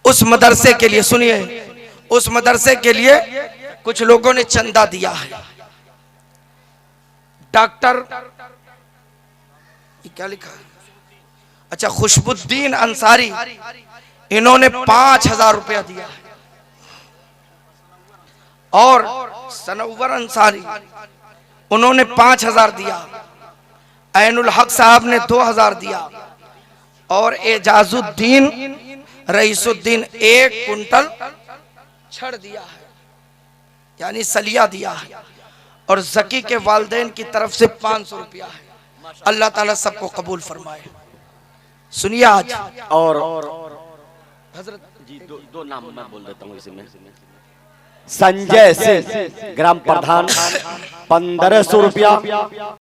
उस मदरसे के लिए सुनिए, उस मदरसे के लिए कुछ लोगों ने चंदा दिया है। डॉक्टर क्या लिखा है, अच्छा खुशबुद्दीन अंसारी, इन्होंने 5,000 रुपया दिया है। और सनवर अंसारी उन्होंने 5,000 दिया। ऐनुल हक साहब ने 2,000 दिया और एजाजुद्दीन रईसुद्दीन 1 कुंटल छड़ दिया है, यानी सलिया दिया है। और जकी के वालिदैन की तरफ से 500 रुपया है। अल्लाह ताला सबको कबूल फरमाए। सुनिए आज और हजरत जी दो नाम मैं बोल देता हूँ इसमें। संजय सिंह ग्राम प्रधान 1,500 रुपया।